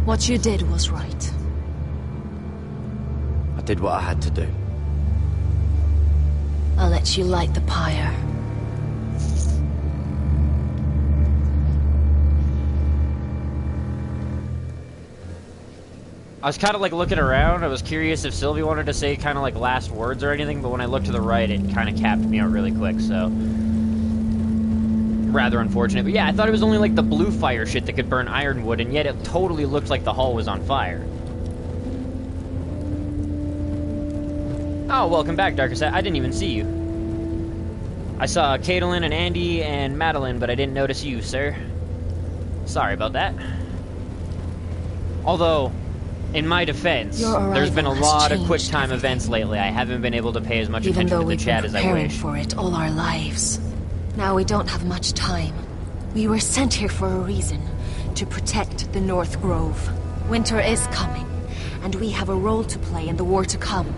What you did was right. I did what I had to do. I'll let you light the pyre. I was kind of like looking around. I was curious if Sylvie wanted to say kind of like last words or anything, but when I looked to the right, it kind of capped me out really quick, so... rather unfortunate. But yeah, I thought it was only like the blue fire shit that could burn ironwood, and yet it totally looked like the hall was on fire. Oh, welcome back, Darkest. I didn't even see you. I saw Caitlin and Andy and Madeline, but I didn't notice you, sir. Sorry about that. Although, in my defense, there's been a lot of quick time events lately. I haven't been able to pay as much attention to the chat as I wish. For it all our lives. Now we don't have much time. We were sent here for a reason. To protect the North Grove. Winter is coming, and we have a role to play in the war to come.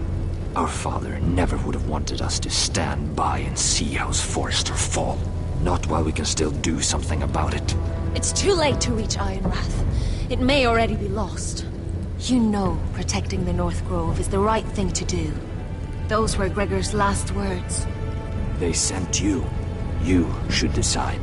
Our father never would have wanted us to stand by and see House Forrester fall. Not while we can still do something about it. It's too late to reach Ironrath. It may already be lost. You know protecting the North Grove is the right thing to do. Those were Gregor's last words. They sent you. You should decide.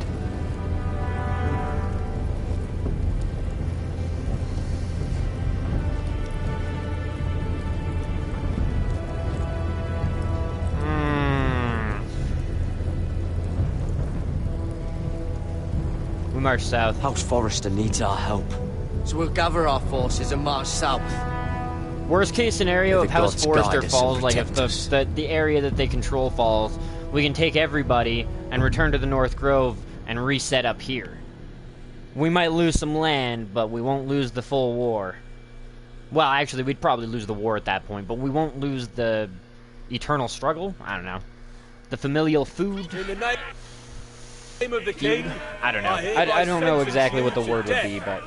We march south. House Forrester needs our help. So we'll gather our forces and march south. Worst case scenario, if House Forrester falls, like if the area that they control falls, we can take everybody and return to the North Grove and reset up here. We might lose some land, but we won't lose the full war. Well, actually, we'd probably lose the war at that point, but we won't lose the eternal struggle? I don't know. The familial food? In the name of the king, I don't know. I don't know exactly what the word would be, but...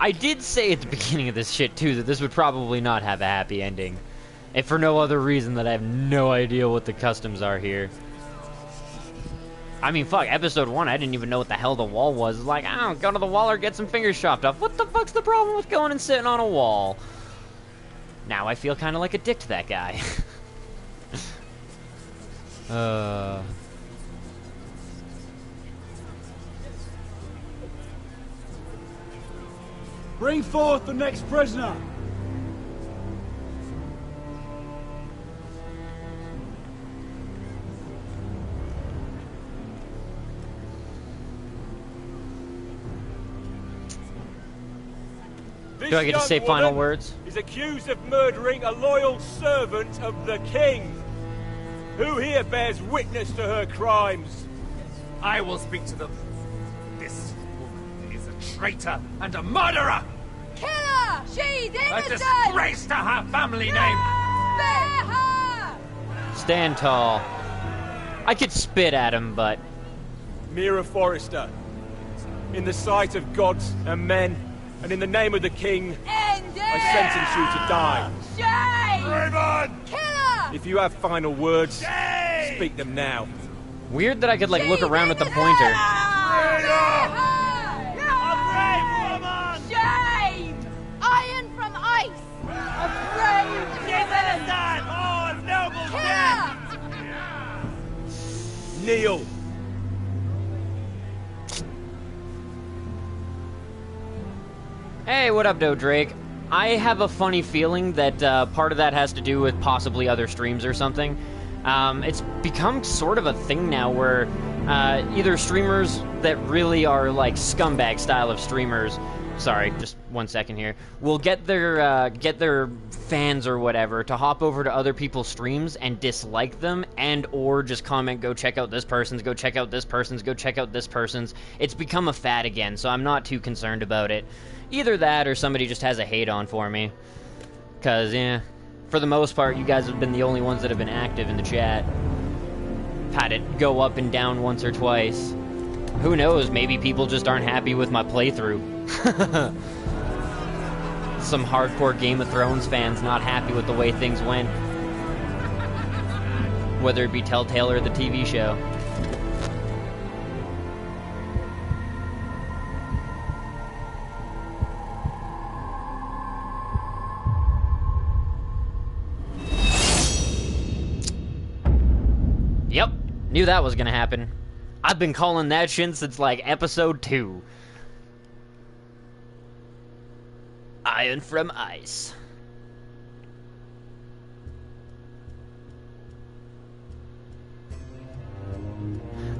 I did say at the beginning of this shit, too, that this would probably not have a happy ending. If for no other reason that I have no idea what the customs are here. I mean, fuck, episode 1, I didn't even know what the hell the wall was. It's like, I don't know, go to the wall or get some fingers chopped off. What the fuck's the problem with going and sitting on a wall? Now I feel kind of like a dick to that guy. Bring forth the next prisoner! Do I get to say final words? Is accused of murdering a loyal servant of the king. Who here bears witness to her crimes? I will speak to them. This woman is a traitor and a murderer! Kill her! She's A innocent! disgrace to her family name! Spare her! Stand tall. I could spit at him, but... Mira Forrester, in the sight of gods and men, And in the name of the king, End it! I sentence you to die. Shame! Raven! Killer! If you have final words, speak them now. Weird that I could, like, look around with the pointer. Shame! Iron from ice! A brave citizen! Oh, noble Killer! Kneel. Hey, what up, Doe Drake? I have a funny feeling that part of that has to do with possibly other streams or something. It's become sort of a thing now where either streamers that really are like scumbag style of streamers, sorry, just 1 second here, will get their fans or whatever to hop over to other people's streams and dislike them, and or just comment, go check out this person's, go check out this person's, go check out this person's. It's become a fad again, so I'm not too concerned about it. Either that or somebody just has a hate on for me. Cause, yeah, for the most part, you guys have been the only ones that have been active in the chat. Had it go up and down once or twice. Who knows, maybe people just aren't happy with my playthrough. Some hardcore Game of Thrones fans not happy with the way things went. Whether it be Telltale or the TV show. Yep, knew that was gonna happen. I've been calling that shit since, like, episode 2. Iron from ice.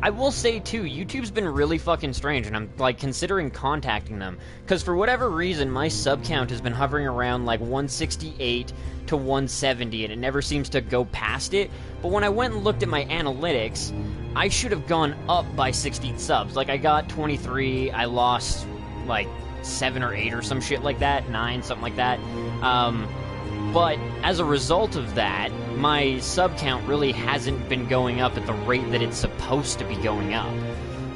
I will say, too, YouTube's been really fucking strange, and I'm, like, considering contacting them. Because for whatever reason, my sub count has been hovering around, like, 168 to 170, and it never seems to go past it. But when I went and looked at my analytics, I should have gone up by 16 subs. Like, I got 23, I lost, like, 7 or 8 or some shit like that, 9, something like that. But as a result of that, my sub count really hasn't been going up at the rate that it's supposed to be going up.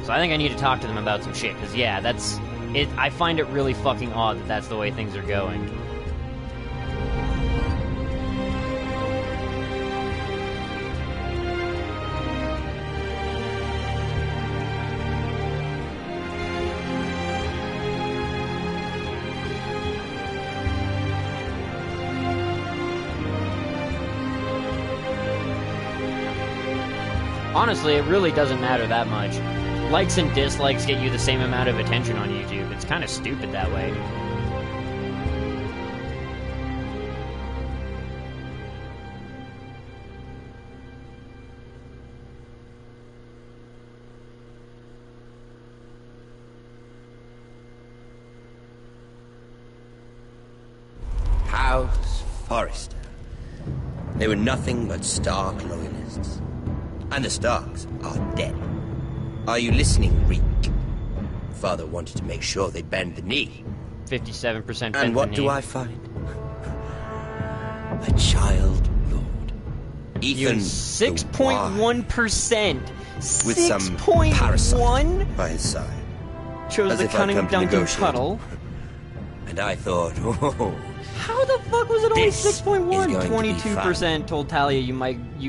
So I think I need to talk to them about some shit, because yeah, that's it. I find it really fucking odd that that's the way things are going. Honestly, it really doesn't matter that much. Likes and dislikes get you the same amount of attention on YouTube. It's kind of stupid that way. House Forrester. They were nothing but Stark loyalists. And the Starks are dead. Are you listening, Reek? Father wanted to make sure they bend the knee. 57% bend And what the do knee. I find? A child lord. Ethan 6.1%. with some 6.1 parasite by his side. chose As the if I'd cunning come to Duncan negotiate. Cuddle. And I thought, oh, How the fuck was it only This is 6.1? going to be 22% told Talia you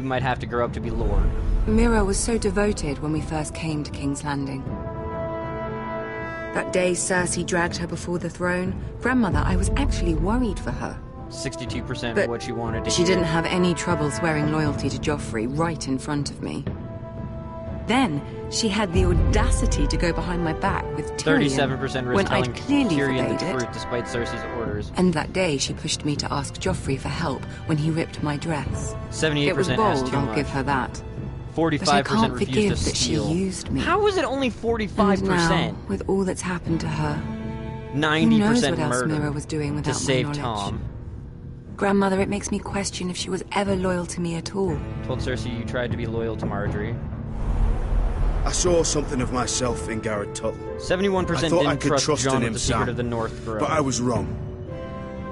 might have to grow up to be Lord. Mira was so devoted when we first came to King's Landing. That day Cersei dragged her before the throne, Grandmother, I was actually worried for her. 62% But of what you wanted to She hear. didn't have any trouble swearing loyalty to Joffrey right in front of me. Then she had the audacity to go behind my back with Tyrion 37% risk when telling I'd clearly Tyrion the forbade it. truth despite Cersei's orders. And that day she pushed me to ask Joffrey for help when he ripped my dress. 78% It was asked bold, too I'll much. give her that. 45% But I can't refused forgive to that she steal. used me. How was it only 45%? And now, with all that's happened to her, 90% who knows what else murder Mira was doing without to save my knowledge. Tom. Grandmother, it makes me question if she was ever loyal to me at all. Told Cersei you tried to be loyal to Marjorie. I saw something of myself in Garrett Tuttle. 71% I thought I didn't could trust trust Jon in with him, the secret Sam, of the North Grove. but I was wrong.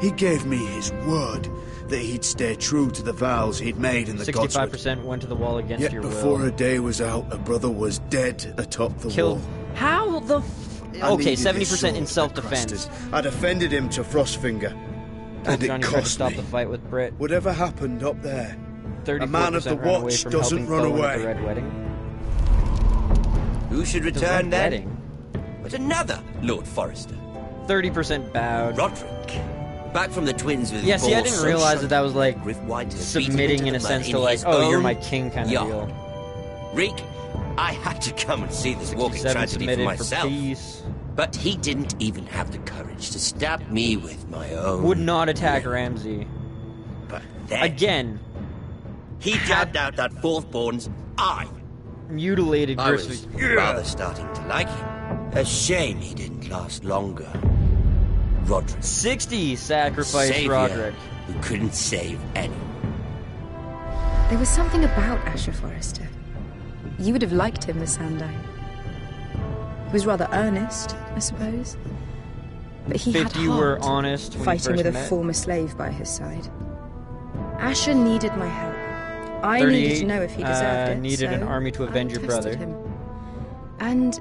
He gave me his word that he'd stay true to the vows he'd made in the Godswood. 65% went to the wall against Yet your before will. her day was out, a brother was dead atop the Killed. wall. How the Okay, 70% in self-defense. I defended him to Frostfinger. And Johnny it tried to cost stop me. the fight with Brit. Whatever happened up there, 34% a man of the ran away Watch from doesn't helping run Bowen at away. the Red Wedding. Who should The return Red then? Wedding? But another Lord Forrester. 30% bowed. Roderick. Back from the twins with Yeah, see, I balls didn't so realize shut that was like Griff White has submitting beaten him in a into the sense mud to in like, his oh, you're own my king kind of yard. deal. Reek, I had to come and see this walking 67 tragedy for submitted myself. for peace. But he didn't even have the courage to stab me with my own. Would not attack Ramsay. But then Again. he jabbed out that fourth-born's eye. Mutilated I was Grisly. rather starting to like him. A shame he didn't last longer. Roderick. 60 sacrifice Savior Roderick. who couldn't save anyone. There was something about Asher Forrester. You would have liked him, Miss Sandine. He was rather earnest, I suppose. But he had If you heart, were honest when you fighting first with a met. former slave by his side. Asher needed my help. I 38, needed to know if he deserved it. needed so an army to avenge I your tested brother. him. And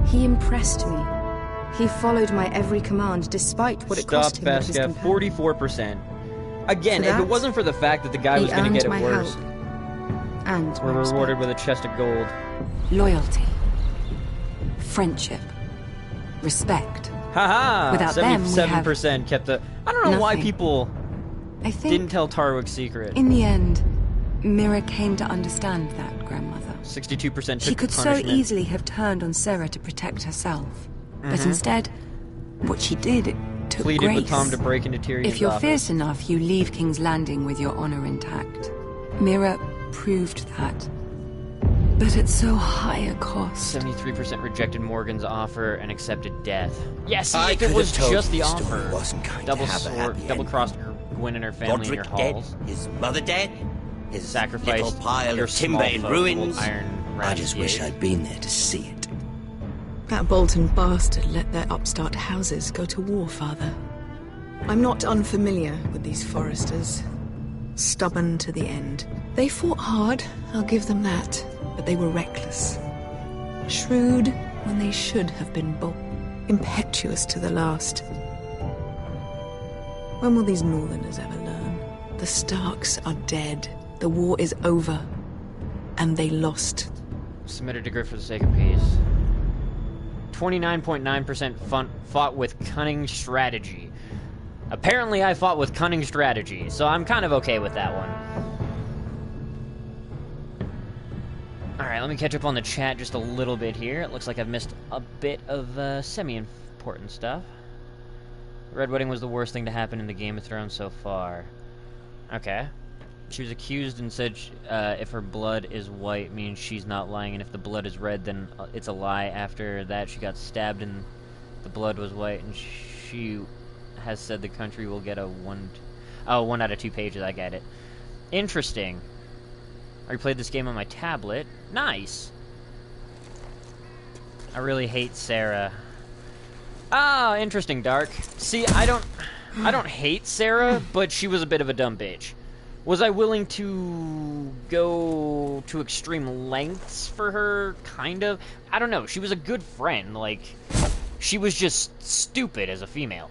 he impressed me. He followed my every command, despite what it Stop cost him with his Beska, companion. 44%. Again, For if it that, wasn't for the fact that the guy he was going to earned get it my worse, help. And we're my rewarded with a chest of gold. Loyalty. Friendship. Respect. Haha! Without them, we have 77% kept the... I don't know why nothing. people I think didn't tell Tarwick's secret. in the end, Mira came to understand that, grandmother. 62% took She could the so punishment. easily have turned on Sarah to protect herself. But Mhm. instead, what she did, it took Pleaded grace. with Tom to break into Tyrion's If you're office. fierce enough, you leave King's Landing with your honor intact. Mira proved that. But at so high a cost. 73% rejected Morgan's offer and accepted death. Yes, I if it could was have told just the you the story offer. wasn't going to double have a sword, happy double ending. crossed Gwen and her family Roderick in your dead, halls. his mother dead, his Sacrificed little pile your of timber small in folk ruins. old iron I just wish Ramsgate. I'd been there to see it. That Bolton bastard let their upstart houses go to war, Father. I'm not unfamiliar with these Forresters. Stubborn to the end. They fought hard, I'll give them that, but they were reckless. Shrewd when they should have been bold. Impetuous to the last. When will these Northerners ever learn? The Starks are dead. The war is over. And they lost. Submitted to Griff for the sake of peace. 29.9% fought with cunning strategy. Apparently I fought with cunning strategy, so I'm kind of okay with that one. Alright, let me catch up on the chat just a little bit here. It looks like I've missed a bit of semi-important stuff. Red Wedding was the worst thing to happen in the Game of Thrones so far. Okay. She was accused and said if her blood is white means she's not lying, and if the blood is red then it's a lie. After that she got stabbed and the blood was white, and she has said the country will get a 1 out of 2 pages. I get it. Interesting. I replayed this game on my tablet. Nice. I really hate Sarah. Ah, interesting, Dark. See, I don't hate Sarah, but she was a bit of a dumb bitch. Was I willing to go to extreme lengths for her? Kind of. I don't know. She was a good friend. Like, she was just stupid as a female.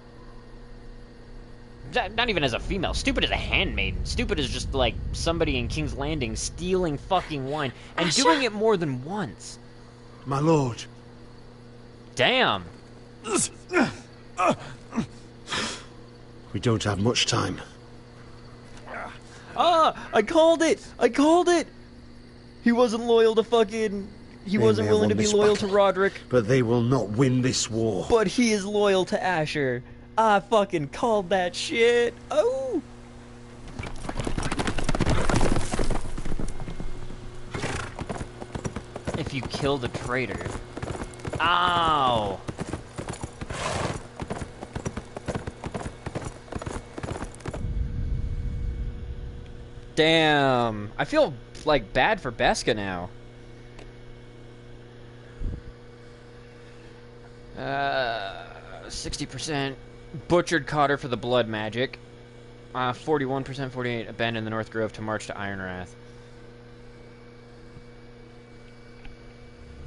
Not even as a female. Stupid as a handmaiden. Stupid as just, like, somebody in King's Landing stealing fucking wine and doing it more than once. My lord. Damn. We don't have much time. Ah! I called it! I called it! He wasn't loyal to fucking... He They wasn't may have willing to won be this loyal battle, to Roderick. But they will not win this war. But he is loyal to Asher. I fucking called that shit. Oh! If you kill the traitor. Ow! Damn. I feel, like, bad for Beska now. 60% butchered Cotter for the blood magic. 41%, 48 abandoned the North Grove to march to Ironrath.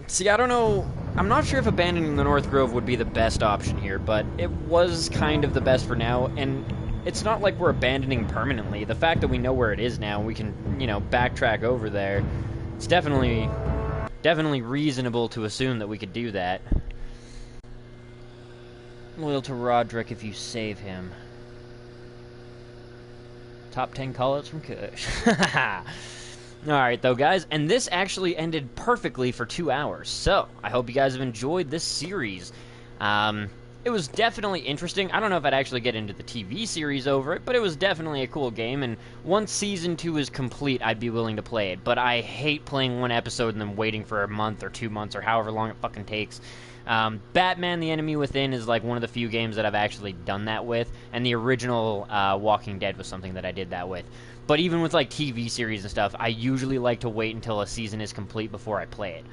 See, I don't know I'm not sure if abandoning the North Grove would be the best option here, but it was kind of the best for now, and it's not like we're abandoning permanently. The fact that we know where it is now, we can, you know, backtrack over there, it's definitely reasonable to assume that we could do that. Loyal to Roderick if you save him. Top 10 callouts from Kush. Alright, though, guys, and this actually ended perfectly for 2 hours, so I hope you guys have enjoyed this series. It was definitely interesting. I don't know if I'd actually get into the TV series over it, but it was definitely a cool game, and once Season 2 is complete, I'd be willing to play it. But I hate playing one episode and then waiting for a month or 2 months or however long it fucking takes. Batman the Enemy Within is like one of the few games that I've actually done that with, and the original Walking Dead was something that I did that with. But even with like TV series and stuff, I usually like to wait until a season is complete before I play it.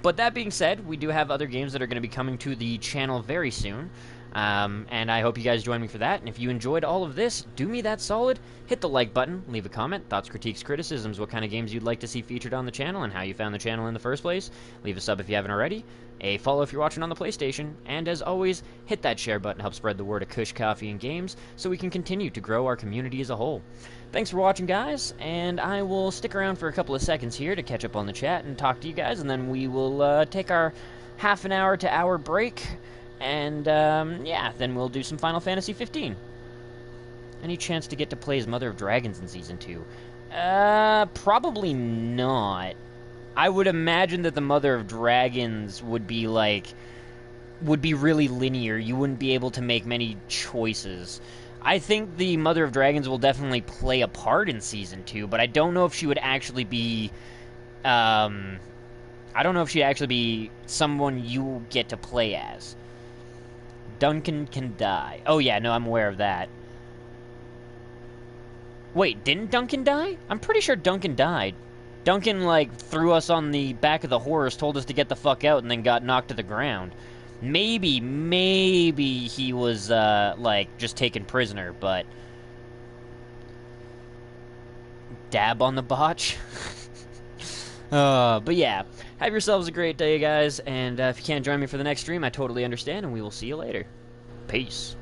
But that being said, we do have other games that are going to be coming to the channel very soon, and I hope you guys join me for that. And if you enjoyed all of this, do me that solid, hit the like button, leave a comment, thoughts, critiques, criticisms, what kind of games you'd like to see featured on the channel, and how you found the channel in the first place. Leave a sub if you haven't already, a follow if you're watching on the PlayStation, and as always, hit that share button to help spread the word of Kush Coffee and Games so we can continue to grow our community as a whole. Thanks for watching, guys, and I will stick around for a couple of seconds here to catch up on the chat and talk to you guys, and then we will take our half an hour to hour break, and yeah, then we'll do some Final Fantasy 15. Any chance to get to play as Mother of Dragons in Season 2? Probably not. I would imagine that the Mother of Dragons would be really linear. You wouldn't be able to make many choices. I think the Mother of Dragons will definitely play a part in Season 2, but I don't know if she would actually be, I don't know if she'd actually be someone you get to play as. Duncan can die. Oh yeah, no, I'm aware of that. Wait, didn't Duncan die? I'm pretty sure Duncan died. Duncan, like, threw us on the back of the horse, told us to get the fuck out, and then got knocked to the ground. Maybe he was, like, just taken prisoner, but... Dab on the botch? But yeah, have yourselves a great day, guys, and if you can't join me for the next stream, I totally understand, and we will see you later. Peace.